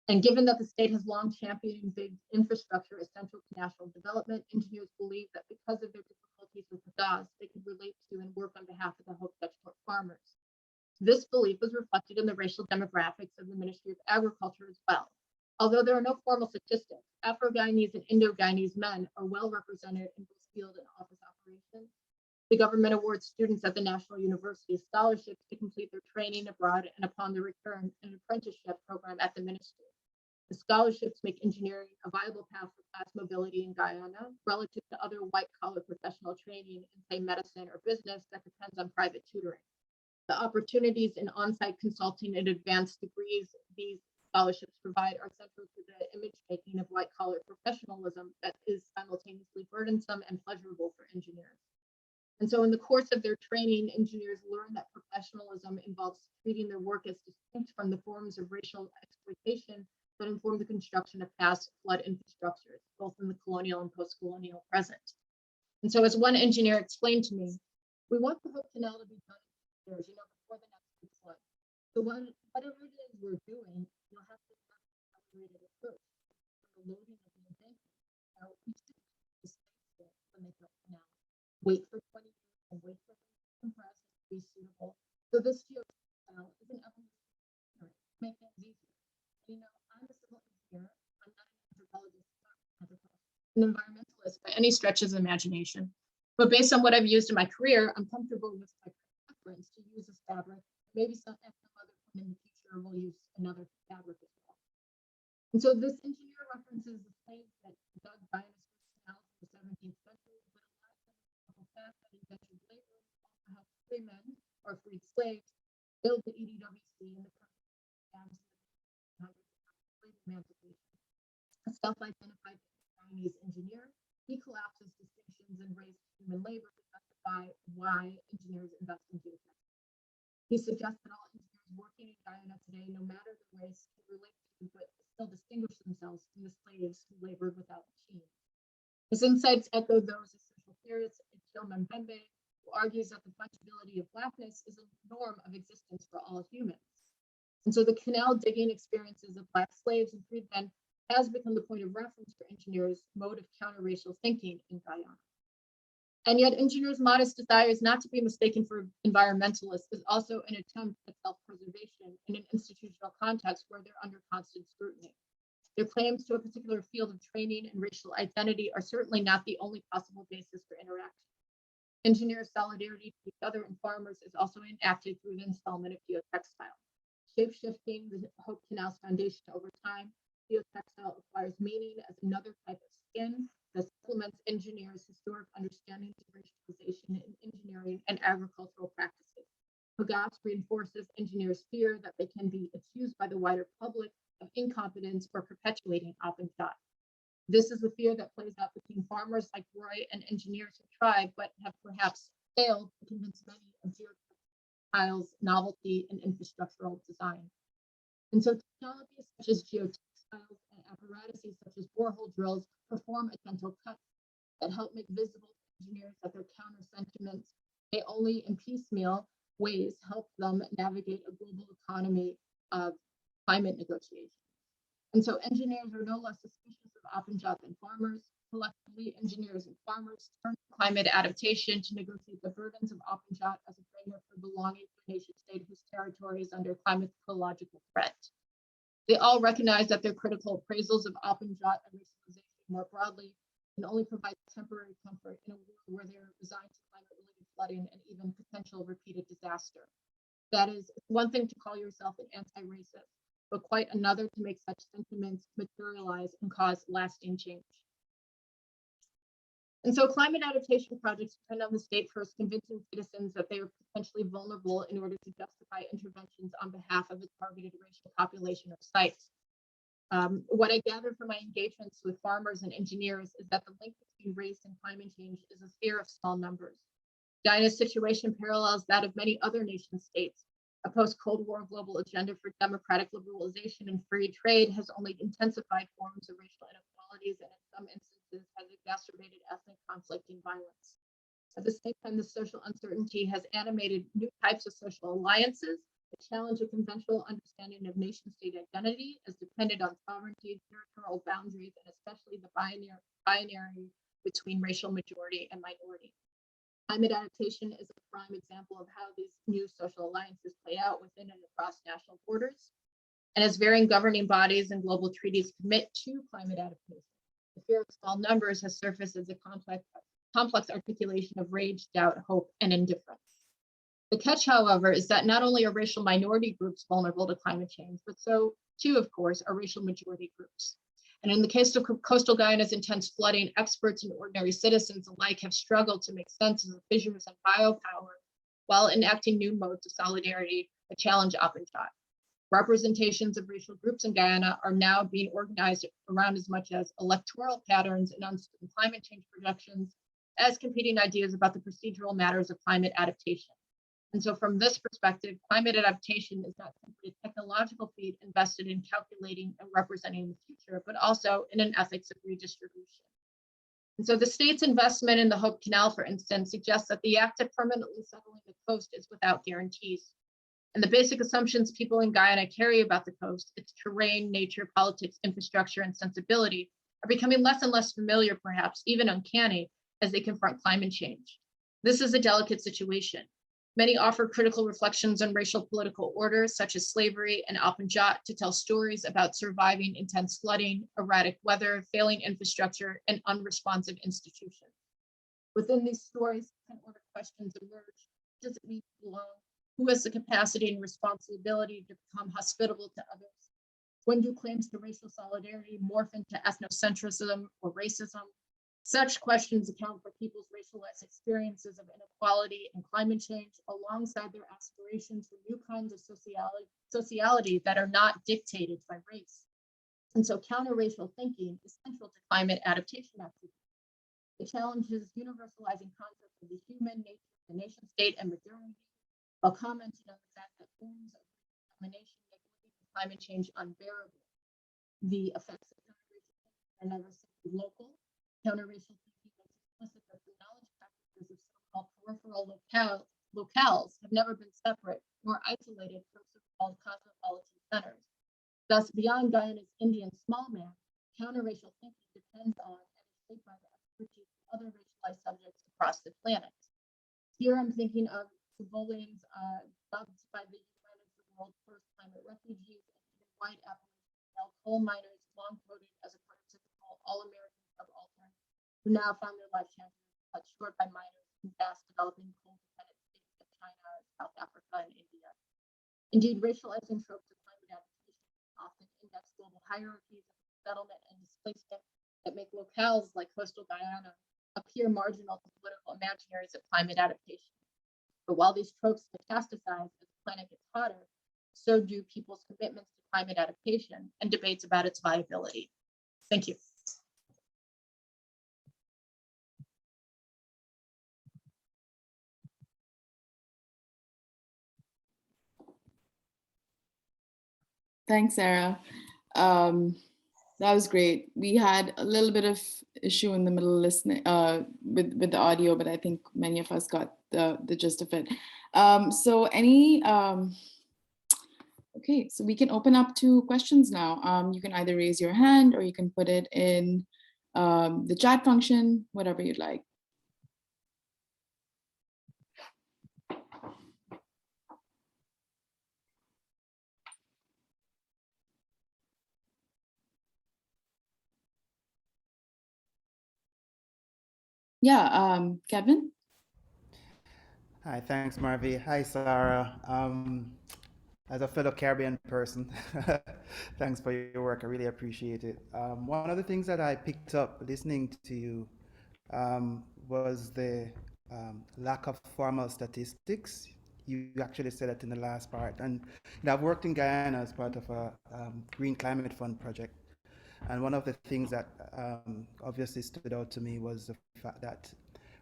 And given that the state has long championed big infrastructure essential to national development, engineers believe that because of their difficulties with bagasse, they could relate to and work on behalf of the Hope Dutch farmers. This belief was reflected in the racial demographics of the Ministry of Agriculture as well. Although there are no formal statistics, Afro-Guyanese and Indo-Guyanese men are well represented in both field and office operations. The government awards students at the National University scholarships to complete their training abroad and upon their return, an apprenticeship program at the ministry. The scholarships make engineering a viable path for class mobility in Guyana relative to other white-collar professional training in, say, medicine or business that depends on private tutoring. The opportunities in on-site consulting and advanced degrees these scholarships provide are central to the image making of white-collar professionalism that is simultaneously burdensome and pleasurable for engineers. And so in the course of their training, engineers learn that professionalism involves treating their work as distinct from the forms of racial exploitation that inform the construction of past flood infrastructures, both in the colonial and post-colonial present. And so as one engineer explained to me, we want the Hope Canal to be done in years, before the next big flood. So whatever it is we're doing, you'll have to calculate it approach. The loading of the embankment. Now, we should when they built the canal. Wait for 20 years and wait for them to compress and be suitable. So this geotextile is an evolution to make things easier. I'm a civil engineer. I'm not an anthropologist, an environmentalist by any stretch of the imagination. But based on what I've used in my career, I'm comfortable with my preference to use this fabric. Maybe some other point in the future we'll use another fabric as well. And so this engineer references the slaves that dug Guyana's canals in the 17th century, but a lot of the fact that indentured labor also helped free men or freed slaves build the EDWC in the country. Emancipation. A self-identified Chinese engineer, he collapses distinctions and raised human labor to justify why engineers invest in geotechnics. He suggests that all engineers working in Guyana today, no matter the race, can relate to but still distinguish themselves from the slaves who labored without machines. His insights echo those of social theorist Chilman Mbembe, who argues that the fungibility of Blackness is a norm of existence for all humans. And so the canal digging experiences of Black slaves and freedmen has become the point of reference for engineers' mode of counter-racial thinking in Guyana. And yet engineers' modest desires not to be mistaken for environmentalists is also an attempt at self-preservation in an institutional context where they're under constant scrutiny. Their claims to a particular field of training and racial identity are certainly not the only possible basis for interaction. Engineer solidarity to each other and farmers is also enacted through the installment of geotextile. Shape-shifting the Hope Canal's foundation over time, geotextile acquires meaning as another type of skin that supplements engineers' historic understandings of racialization in engineering and agricultural practices. Pagasse reinforces engineers' fear that they can be accused by the wider public of incompetence or perpetuating Alpenstadt. This is the fear that plays out between farmers like Roy and engineers who tried, but have perhaps failed to convince many of geotextiles' novelty and infrastructural design. And so technologies such as geotextiles and apparatuses such as borehole drills perform a gentle cut that help make visible to engineers that their counter sentiments may only in piecemeal ways help them navigate a global economy of climate negotiations. And so engineers are no less suspicious of Alpenstadt than farmers. Collectively, engineers and farmers turn to climate adaptation to negotiate the burdens of Alpenstadt as a framework for belonging to a nation state whose territory is under climatological threat. They all recognize that their critical appraisals of Alpenstadt and racialization more broadly can only provide temporary comfort in a world where they're resigned to climate-related flooding and even potential repeated disaster. That is one thing to call yourself an anti-racist, but quite another to make such sentiments materialize and cause lasting change. And so climate adaptation projects depend on the state first convincing citizens that they are potentially vulnerable in order to justify interventions on behalf of a targeted racial population of sites. What I gather from my engagements with farmers and engineers is that the link between race and climate change is a fear of small numbers. Guyana's situation parallels that of many other nation states. A post-Cold War global agenda for democratic liberalization and free trade has only intensified forms of racial inequalities and in some instances has exacerbated ethnic conflict and violence. At the same time, the social uncertainty has animated new types of social alliances that challenge a conventional understanding of nation-state identity as dependent on sovereignty, territorial boundaries, and especially the binary between racial majority and minority. Climate adaptation is a prime example of how these new social alliances play out within and across national borders. And as varying governing bodies and global treaties commit to climate adaptation, the fear of small numbers has surfaced as a complex articulation of rage, doubt, hope, and indifference. The catch, however, is that not only are racial minority groups vulnerable to climate change, but so too, of course, are racial majority groups. And in the case of coastal Guyana's intense flooding, experts and ordinary citizens alike have struggled to make sense of the fissures and biopower while enacting new modes of solidarity that challenge Alpenstadt. Representations of racial groups in Guyana are now being organized around as much as electoral patterns and uncertain climate change projections as competing ideas about the procedural matters of climate adaptation. And so from this perspective, climate adaptation is not simply a technological feat invested in calculating and representing the future, but also in an ethics of redistribution. And so the state's investment in the Hope Canal, for instance, suggests that the act of permanently settling the coast is without guarantees. And the basic assumptions people in Guyana carry about the coast, its terrain, nature, politics, infrastructure, and sensibility, are becoming less and less familiar, perhaps even uncanny, as they confront climate change. This is a delicate situation. Many offer critical reflections on racial political orders, such as slavery and Alpenstadt, to tell stories about surviving intense flooding, erratic weather, failing infrastructure, and unresponsive institutions. Within these stories, second-order questions emerge. Does it mean to belong? Who has the capacity and responsibility to become hospitable to others? When do claims to racial solidarity morph into ethnocentrism or racism? Such questions account for people's racialized experiences of inequality and climate change, alongside their aspirations for new kinds of sociality that are not dictated by race. And so counter-racial thinking is central to climate adaptation activities. It challenges universalizing concepts of the human, nature, the nation state, and modernity, while commenting on the fact that forms of domination make living with climate change unbearable. The effects of counter-racial thinking are never simply local. Counter-racial thinking makes explicit that the knowledge practices of so-called peripheral locales have never been separate nor isolated from so-called cosmopolitan centers. Thus, beyond Guyana's Indian small man, counter-racial thinking depends on and is shaped by the expertise of other racialized subjects across the planet. Here I'm thinking of civilians dubbed by the UN as the world's first climate refugees, and even white Appalachian coal miners long quoted as a prototypical all-American subaltern, who now found their life chances cut short by miners in fast developing coal-dependent states like China, South Africa, and India. Indeed, racializing tropes of climate adaptation often index global hierarchies and settlement and displacement that make locales like coastal Guyana appear marginal to political imaginaries of climate adaptation. But while these tropes metastasize as the planet gets hotter, so do people's commitments to climate adaptation and debates about its viability. Thank you. Thanks, Sarah. That was great. We had a little bit of issue in the middle listening with the audio, but I think many of us got the gist of it. Okay, so we can open up to questions now. You can either raise your hand or you can put it in the chat function, whatever you'd like. Yeah, Kevin? Hi, thanks, Marvi. Hi, Sarah. As a fellow Caribbean person, thanks for your work. I really appreciate it. One of the things that I picked up listening to you was the lack of formal statistics. You actually said that in the last part. And I've worked in Guyana as part of a Green Climate Fund project. And one of the things that obviously stood out to me was the fact that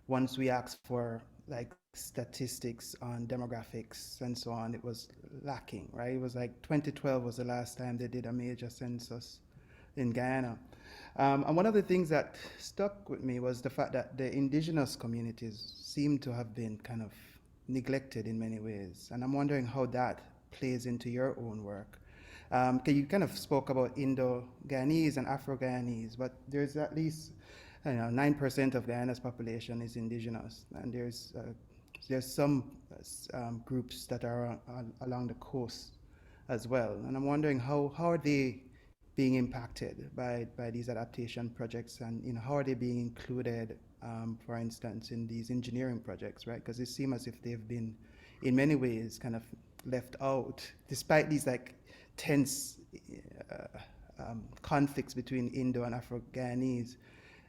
once we asked for like statistics on demographics and so on, it was lacking, right? It was like 2012 was the last time they did a major census in Guyana. And one of the things that stuck with me was the fact that the indigenous communities seem to have been kind of neglected in many ways. And I'm wondering how that plays into your own work. You kind of spoke about Indo-Guyanese and Afro-Guyanese, but there's at least 9% of Guyana's population is indigenous, and there's some groups that are along the coast as well. And I'm wondering how are they being impacted by these adaptation projects, and how are they being included, for instance, in these engineering projects, right? Because it seems as if they've been, in many ways, kind of left out, despite these like tense conflicts between Indo and Afro-Guyanese.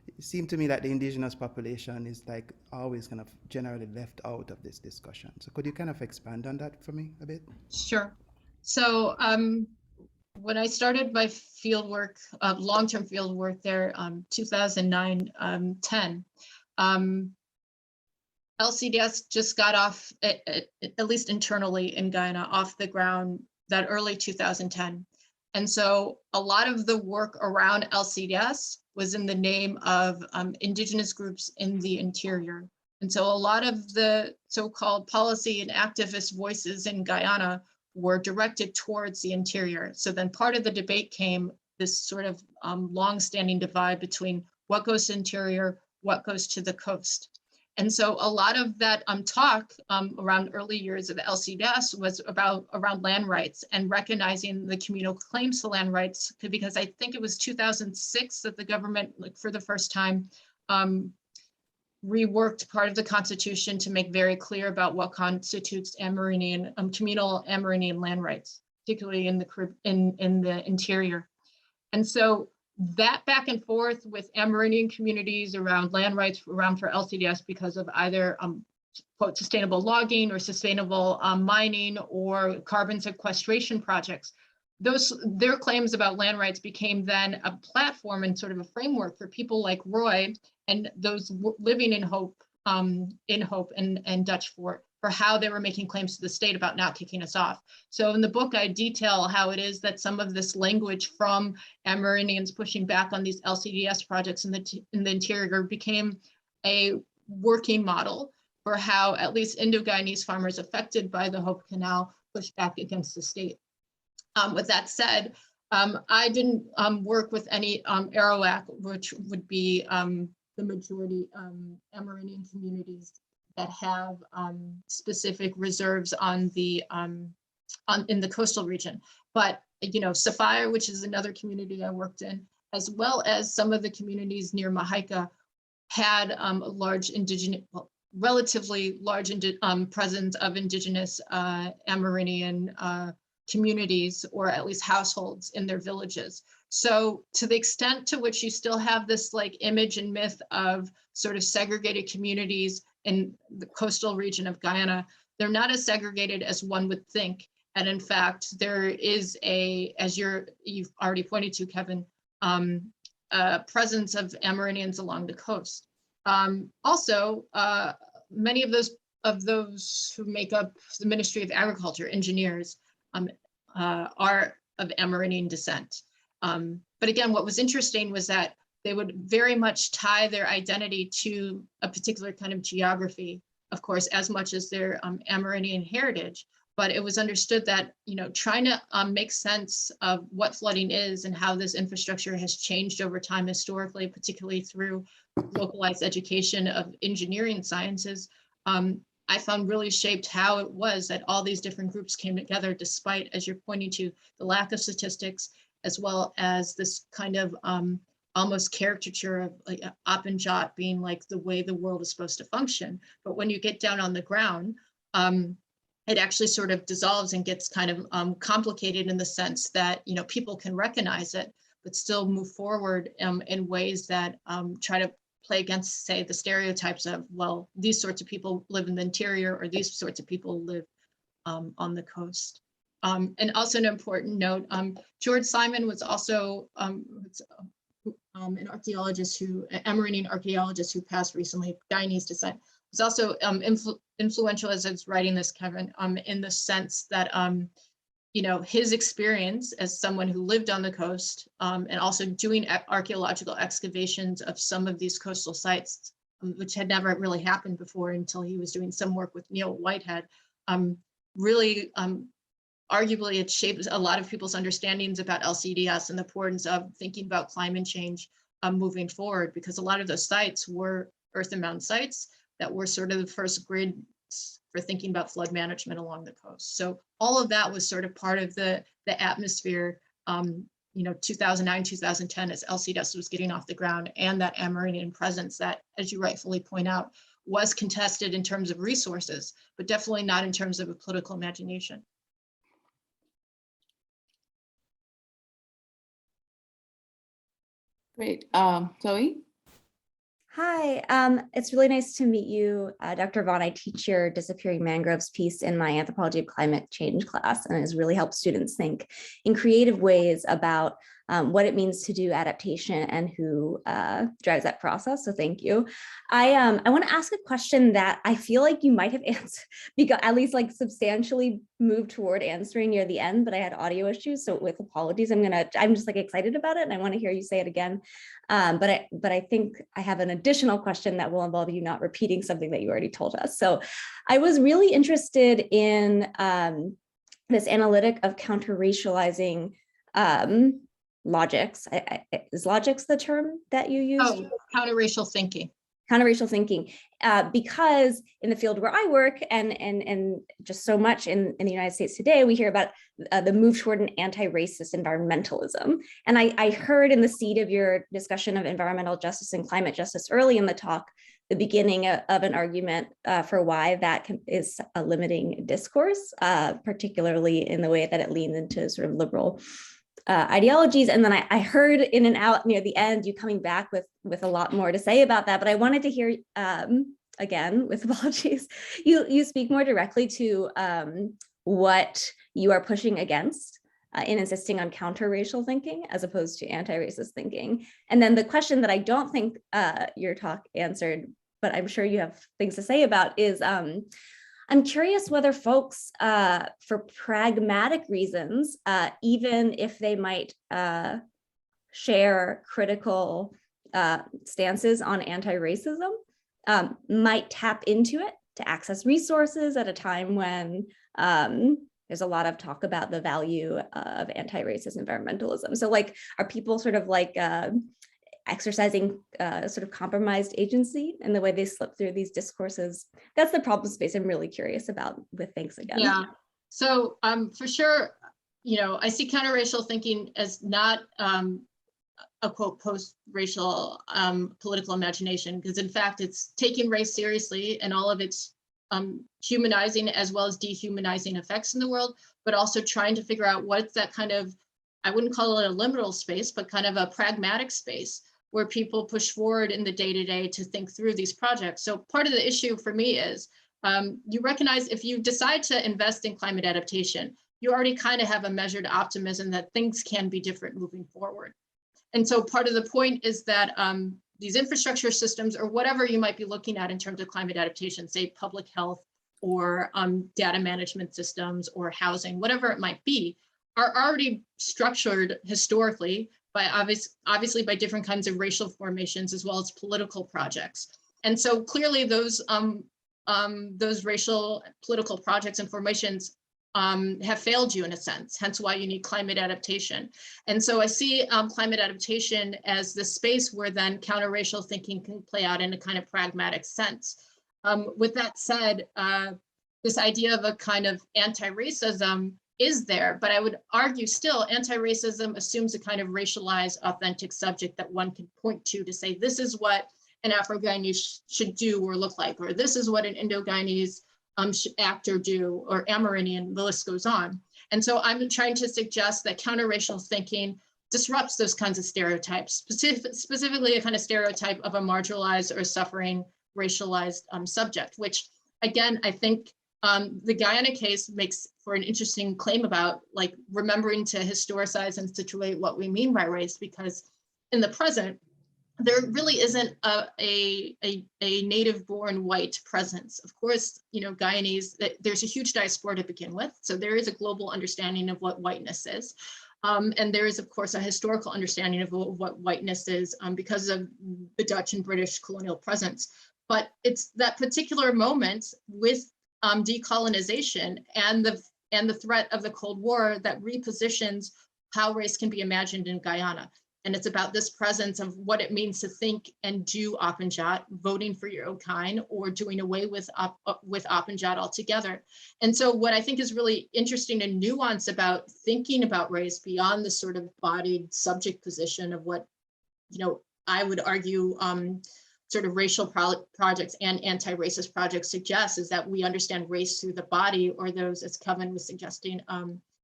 It seemed to me that the indigenous population is like always kind of generally left out of this discussion. So could you kind of expand on that for me a bit? Sure. So when I started my field work, long-term field work there, 2009-10, LCDS just got off, at least internally in Guyana, off the ground that early 2010. And so a lot of the work around LCDS was in the name of indigenous groups in the interior. And so a lot of the so-called policy and activist voices in Guyana were directed towards the interior. So then part of the debate came this sort of long-standing divide between what goes to interior, what goes to the coast. And so a lot of that talk around early years of LCDS was around land rights and recognizing the communal claims to land rights, because I think it was 2006 that the government, like, for the first time, reworked part of the Constitution to make very clear about what constitutes Amerindian, communal Amerindian land rights, particularly in the interior. And so that back and forth with Amerindian communities around land rights around for LCDS because of either quote sustainable logging or sustainable mining or carbon sequestration projects, their claims about land rights became then a platform and sort of a framework for people like Roy and those living in Hope and Dutch Fort for how they were making claims to the state about not kicking us off. So in the book, I detail how it is that some of this language from Amerindians pushing back on these LCDS projects in the interior became a working model for how at least Indo-Guyanese farmers affected by the Hope Canal pushed back against the state. With that said, I didn't work with any Arawak, which would be the majority Amerindian communities that have specific reserves on the in the coastal region. But Sapphire, which is another community I worked in, as well as some of the communities near Mahaika, had a large indigenous, relatively large presence of indigenous Amerindian communities, or at least households in their villages. So to the extent to which you still have this like image and myth of sort of segregated communities in the coastal region of Guyana, they're not as segregated as one would think. And in fact, there is as you've already pointed to, Kevin, presence of Amerindians along the coast. Also, many of those who make up the Ministry of Agriculture, engineers, are of Amerindian descent. But again, what was interesting was that they would very much tie their identity to a particular kind of geography, of course, as much as their Amerindian heritage. But it was understood that, trying to make sense of what flooding is and how this infrastructure has changed over time historically, particularly through localized education of engineering sciences, I found really shaped how it was that all these different groups came together, despite, as you're pointing to, the lack of statistics, as well as this kind of almost caricature of like Op and Jot being like the way the world is supposed to function. But when you get down on the ground, it actually sort of dissolves and gets kind of complicated in the sense that, people can recognize it, but still move forward in ways that try to play against, say, the stereotypes of, well, these sorts of people live in the interior, or these sorts of people live on the coast. And also an important note, George Simon was also an archaeologist Amerindian archaeologist who passed recently, Guyanese descent. Was also influential as I was writing this, Kevin, in the sense that, his experience as someone who lived on the coast and also doing archaeological excavations of some of these coastal sites, which had never really happened before until he was doing some work with Neil Whitehead, really arguably it shaped a lot of people's understandings about LCDS and the importance of thinking about climate change moving forward, because a lot of those sites were earthen mound sites that were sort of the first grids for thinking about flood management along the coast. So all of that was sort of part of the atmosphere, 2009, 2010, as LCDS was getting off the ground, and that Amerindian presence that, as you rightfully point out, was contested in terms of resources, but definitely not in terms of a political imagination. Great. Chloe? Hi, it's really nice to meet you, Dr. Vaughn. I teach your Disappearing Mangroves piece in my Anthropology of Climate Change class, and it has really helped students think in creative ways about what it means to do adaptation and who drives that process. So thank you. I want to ask a question that I feel like you might have answered, because at least like substantially moved toward answering near the end, but I had audio issues. So with apologies, I'm just like excited about it, and I want to hear you say it again. But I think I have an additional question that will involve you not repeating something that you already told us. So I was really interested in this analytic of counter-racializing logics. Is logics the term that you used? Oh, counter-racial thinking. Counter-racial thinking, because in the field where I work and just so much in the United States today, we hear about the move toward an anti-racist environmentalism. And I heard in the seed of your discussion of environmental justice and climate justice early in the talk, the beginning of an argument for why that is a limiting discourse, particularly in the way that it leans into sort of liberal ideologies. And then I heard in and out near the end, you coming back with a lot more to say about that, but I wanted to hear, again, with apologies, you speak more directly to what you are pushing against in insisting on counter-racial thinking as opposed to anti-racist thinking. And then the question that I don't think your talk answered, but I'm sure you have things to say about, is I'm curious whether folks, for pragmatic reasons, even if they might share critical stances on anti-racism, might tap into it to access resources at a time when there's a lot of talk about the value of anti-racist environmentalism. So like, are people sort of like exercising sort of compromised agency in the way they slip through these discourses? That's the problem space I'm really curious about with thanks again. Yeah, so for sure, I see counter-racial thinking as not a quote post-racial political imagination, because in fact, it's taking race seriously and all of its humanizing as well as dehumanizing effects in the world, but also trying to figure out what's that kind of I wouldn't call it a liminal space, but kind of a pragmatic space where people push forward in the day-to-day to think through these projects. So part of the issue for me is you recognize if you decide to invest in climate adaptation, you already kind of have a measured optimism that things can be different moving forward. And so part of the point is that these infrastructure systems or whatever you might be looking at in terms of climate adaptation, say public health or data management systems or housing, whatever it might be, are already structured historically by obviously by different kinds of racial formations as well as political projects. And so clearly those racial political projects and formations have failed you in a sense, hence why you need climate adaptation. And so I see climate adaptation as the space where then counter-racial thinking can play out in a kind of pragmatic sense. With that said, this idea of a kind of anti-racism is there, but I would argue still anti-racism assumes a kind of racialized, authentic subject that one can point to say, this is what an Afro-Guyanese should do or look like, or this is what an Indo-Guyanese act or do, or Amerindian, the list goes on. And so I'm trying to suggest that counter-racial thinking disrupts those kinds of stereotypes, specifically a kind of stereotype of a marginalized or suffering racialized subject, which again, I think the Guyana case makes for an interesting claim about like remembering to historicize and situate what we mean by race, because in the present, there really isn't a native born white presence. Of course, you know, Guyanese, there's a huge diaspora to begin with. So there is a global understanding of what whiteness is. And there is, of course, a historical understanding of what whiteness is because of the Dutch and British colonial presence. But it's that particular moment with decolonization and the threat of the Cold War that repositions how race can be imagined in Guyana. And it's about this presence of what it means to think and do Apanjat, voting for your own kind, or doing away with Apanjat altogether. And so what I think is really interesting and nuanced about thinking about race beyond the sort of bodied subject position of what, you know, I would argue sort of racial projects and anti-racist projects suggest is that we understand race through the body, or those, as Kevin was suggesting,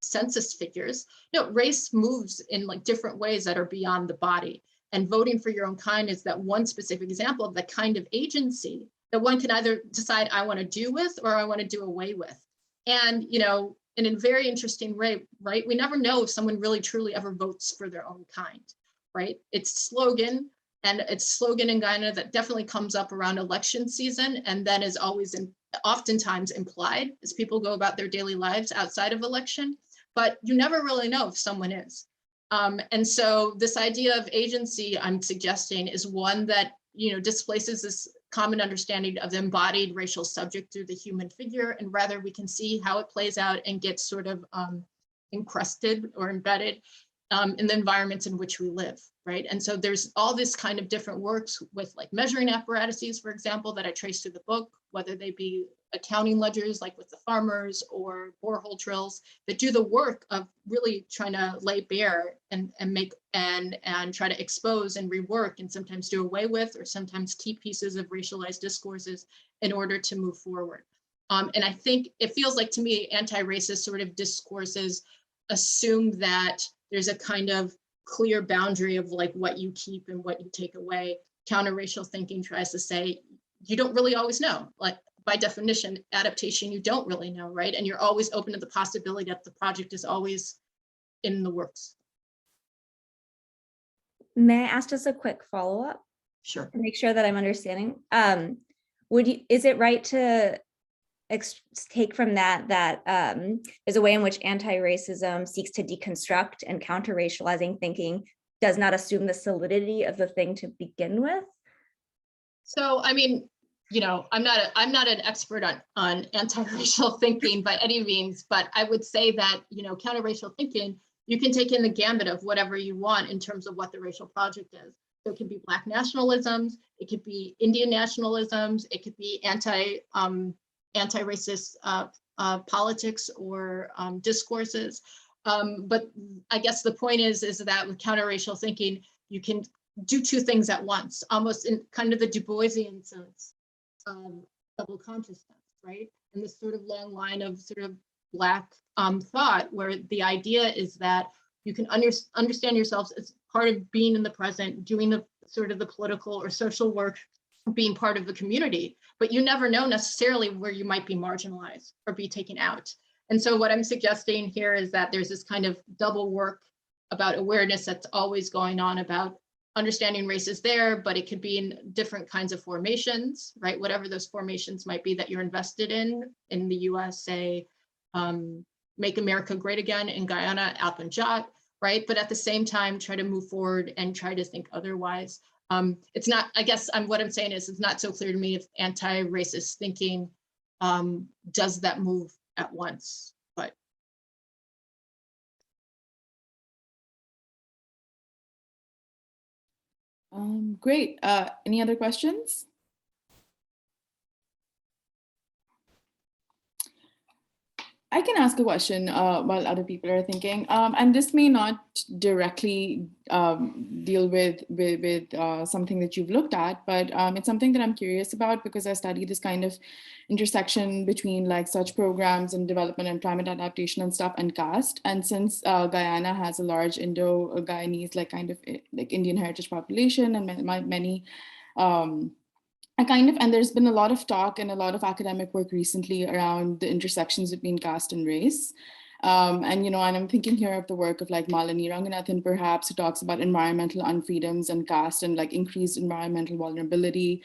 census figures. No, race moves in like different ways that are beyond the body. And voting for your own kind is that one specific example of the kind of agency that one can either decide I want to do with or I want to do away with. And, you know, in a very interesting way, right? We never know if someone really truly ever votes for their own kind, right? It's slogan, and it's slogan in Guyana that definitely comes up around election season and then is always oftentimes implied as people go about their daily lives outside of election. But you never really know if someone is. And so this idea of agency I'm suggesting is one that, you know, displaces this common understanding of the embodied racial subject through the human figure, and rather we can see how it plays out and gets sort of encrusted or embedded in the environments in which we live, right? And so there's all this kind of different works with like measuring apparatuses, for example, that I trace through the book, whether they be accounting ledgers like with the farmers or borehole drills that do the work of really trying to lay bare and make and try to expose and rework and sometimes do away with or sometimes keep pieces of racialized discourses in order to move forward. And I think it feels like to me anti-racist sort of discourses assume that there's a kind of clear boundary of like what you keep and what you take away. Counter-racial thinking tries to say, you don't really always know. Like by definition, adaptation, you don't really know, right? And you're always open to the possibility that the project is always in the works. May I ask just a quick follow-up? Sure. To make sure that I'm understanding. Is it right to take from that there's a way in which anti-racism seeks to deconstruct and counter-racializing thinking does not assume the solidity of the thing to begin with? So, I mean, you know, I'm not an expert on anti-racial thinking by any means, but I would say that, you know, counter-racial thinking, you can take in the gambit of whatever you want in terms of what the racial project is. So it could be Black nationalisms, it could be Indian nationalisms, it could be anti-racist politics or discourses. But I guess the point is that with counter-racial thinking, you can do two things at once, almost in kind of the Du Boisian sense of double consciousness, right? And this sort of long line of sort of Black thought where the idea is that You can understand yourselves as part of being in the present, doing the sort of the political or social work, being part of the community, but you never know necessarily where you might be marginalized or be taken out. And so what I'm suggesting here is that there's this kind of double work about awareness that's always going on about understanding race is there, but it could be in different kinds of formations, right? Whatever those formations might be that you're invested in the US, say, Make America Great Again, in Guyana, Alp and Jot, right? But at the same time, try to move forward and try to think otherwise. It's not, I guess what I'm saying is it's not so clear to me if anti-racist thinking does that move at once, but. Great. Any other questions? I can ask a question while other people are thinking, and this may not directly deal with something that you've looked at, but it's something that I'm curious about because I study this kind of intersection between like such programs and development and climate adaptation and stuff and caste. And since Guyana has a large Indo-Guyanese like kind of like Indian heritage population and many and there's been a lot of talk and a lot of academic work recently around the intersections between caste and race. And I'm thinking here of the work of like Malini Ranganathan, perhaps, who talks about environmental unfreedoms and caste and like increased environmental vulnerability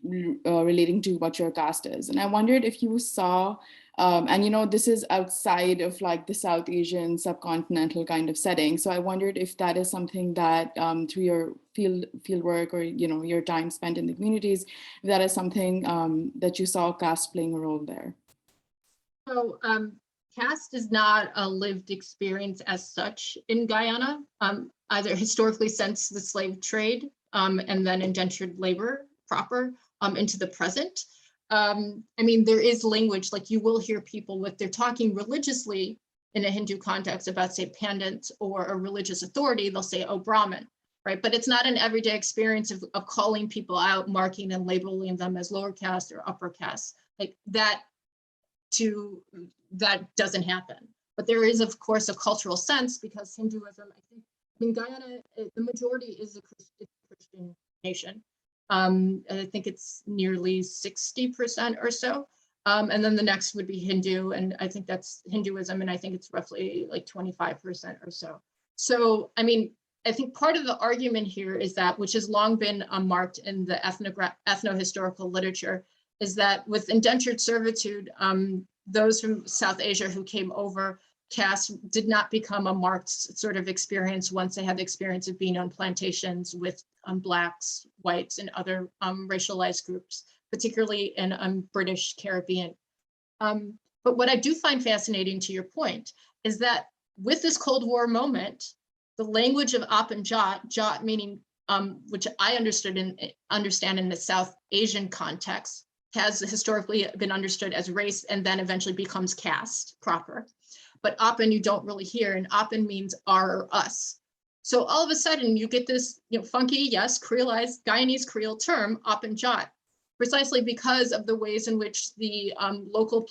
relating to what your caste is. And I wondered if you saw, this is outside of like the South Asian subcontinental kind of setting. So I wondered if that is something that through your field work or, your time spent in the communities, if that is something that you saw caste playing a role there. So caste is not a lived experience as such in Guyana, either historically since the slave trade and then indentured labor proper into the present. There is language, like you will hear people they're talking religiously in a Hindu context about, say, pandits or a religious authority, they'll say, oh, Brahmin, right? But it's not an everyday experience of calling people out, marking and labeling them as lower caste or upper caste. Like that doesn't happen. But there is, of course, a cultural sense because Hinduism, I think, in Guyana, the majority is a Christian nation. I think it's nearly 60% or so. And then the next would be Hindu, and I think that's Hinduism, and I think it's roughly like 25% or so. So, I think part of the argument here is that, which has long been marked in the ethno-historical literature, is that with indentured servitude, those from South Asia who came over, caste did not become a marked sort of experience once they had the experience of being on plantations with Blacks, whites, and other racialized groups, particularly in British Caribbean. But what I do find fascinating, to your point, is that with this Cold War moment, the language of Ap and Jat meaning, which I understand in the South Asian context, has historically been understood as race and then eventually becomes caste proper. But Apan you don't really hear, and Apan means our or us. So all of a sudden you get this funky, yes, Creolized, Guyanese Creole term, Apan Jat, precisely because of the ways in which the local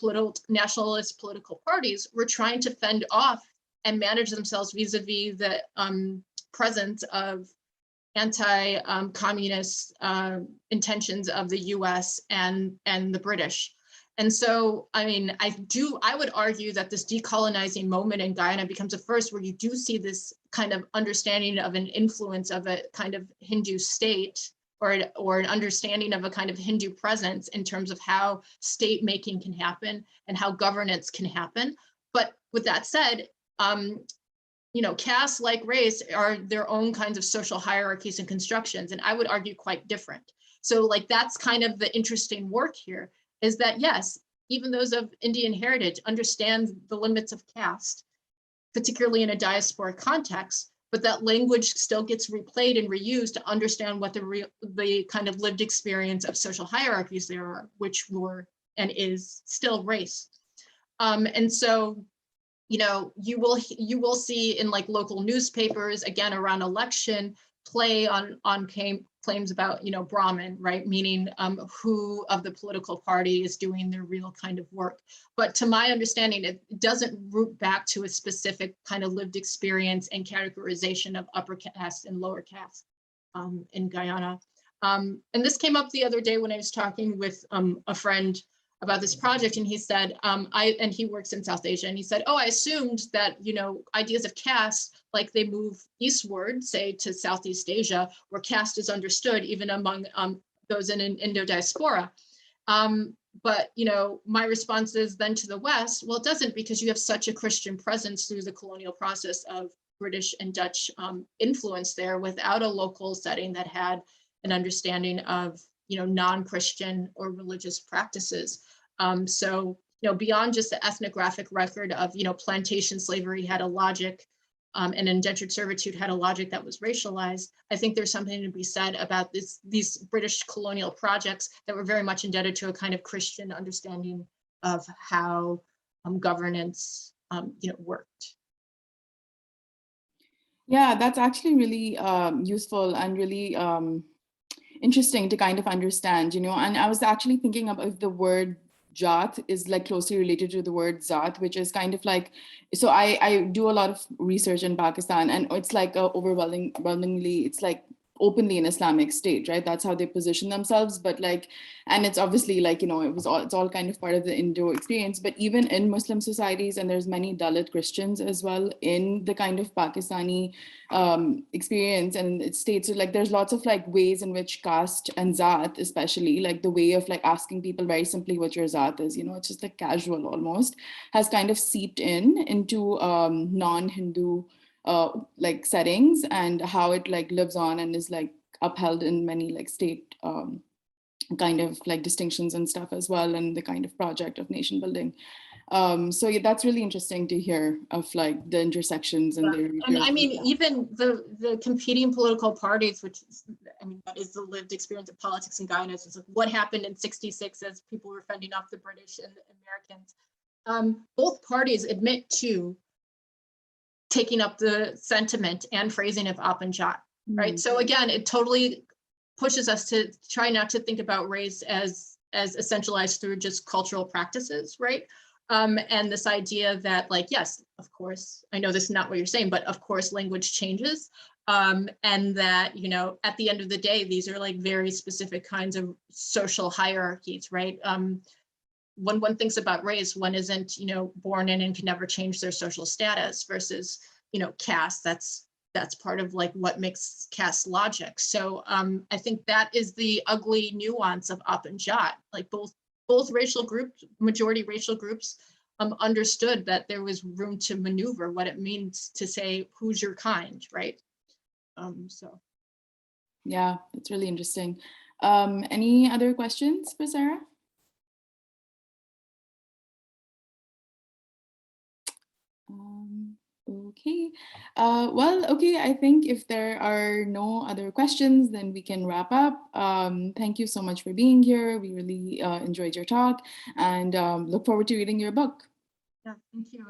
nationalist political parties were trying to fend off and manage themselves vis-a-vis the presence of anti-communist intentions of the US and the British. And so, I would argue that this decolonizing moment in Guyana becomes a first where you do see this kind of understanding of an influence of a kind of Hindu state or an understanding of a kind of Hindu presence in terms of how state making can happen and how governance can happen. But with that said, caste, like race, are their own kinds of social hierarchies and constructions, and I would argue quite different. So that's kind of the interesting work here, is that yes, even those of Indian heritage understand the limits of caste, particularly in a diasporic context, but that language still gets replayed and reused to understand what the kind of lived experience of social hierarchies there are, which were and is still race. And so, you will see in local newspapers, again, around election play on claims about, you know, Brahmin, right? Meaning who of the political party is doing the real kind of work. But to my understanding, it doesn't root back to a specific kind of lived experience and categorization of upper caste and lower caste in Guyana. And this came up the other day when I was talking with a friend about this project, and he said, and he works in South Asia, and he said, oh, I assumed that, you know, ideas of caste, like they move eastward, say to Southeast Asia, where caste is understood even among those in an Indo-diaspora. But, you know, my response is then to the West, well, it doesn't, because you have such a Christian presence through the colonial process of British and Dutch influence there, without a local setting that had an understanding of, you know, non-Christian or religious practices. So, you know, beyond just the ethnographic record of, you know, plantation slavery had a logic, and indentured servitude had a logic that was racialized, I think there's something to be said about these British colonial projects that were very much indebted to a kind of Christian understanding of how governance, you know, worked. Yeah, that's actually really useful and really interesting to kind of understand, you know. And I was actually thinking about the word Jat is like closely related to the word Zat, which is kind of like, so I do a lot of research in Pakistan, and it's like overwhelmingly, it's like openly an Islamic state, right? That's how they position themselves. But like, and it's obviously like, you know, it's all kind of part of the Indo experience. But even in Muslim societies, and there's many Dalit Christians as well in the kind of Pakistani experience, and it states like there's lots of like ways in which caste and Zat, especially like the way of like asking people very simply what your Zat is, you know, it's just like casual almost, has kind of seeped into non-Hindu like settings, and how it like lives on and is like upheld in many like state kind of like distinctions and stuff as well, and the kind of project of nation building. So yeah, that's really interesting to hear of like the intersections and the. And I mean, even the competing political parties, which is, I mean, that is the lived experience of politics in Guyana. It's like what happened in '66 as people were fending off the British and the Americans. Both parties admit to taking up the sentiment and phrasing of Op and Jat, right? So again, it totally pushes us to try not to think about race as essentialized through just cultural practices, right? And this idea that like, yes, of course, I know this is not what you're saying, but of course language changes. And that, you know, at the end of the day, these are like very specific kinds of social hierarchies, right? When one thinks about race, one isn't, you know, born in and can never change their social status versus, you know, caste. That's part of like what makes caste logic. So I think that is the ugly nuance of Op and Jat. Like both racial groups, majority racial groups, understood that there was room to maneuver what it means to say who's your kind, right? So yeah, it's really interesting. Any other questions for Sarah? Okay, well, okay, I think if there are no other questions, then we can wrap up. Thank you so much for being here. We really enjoyed your talk, and look forward to reading your book. yeah, thank you.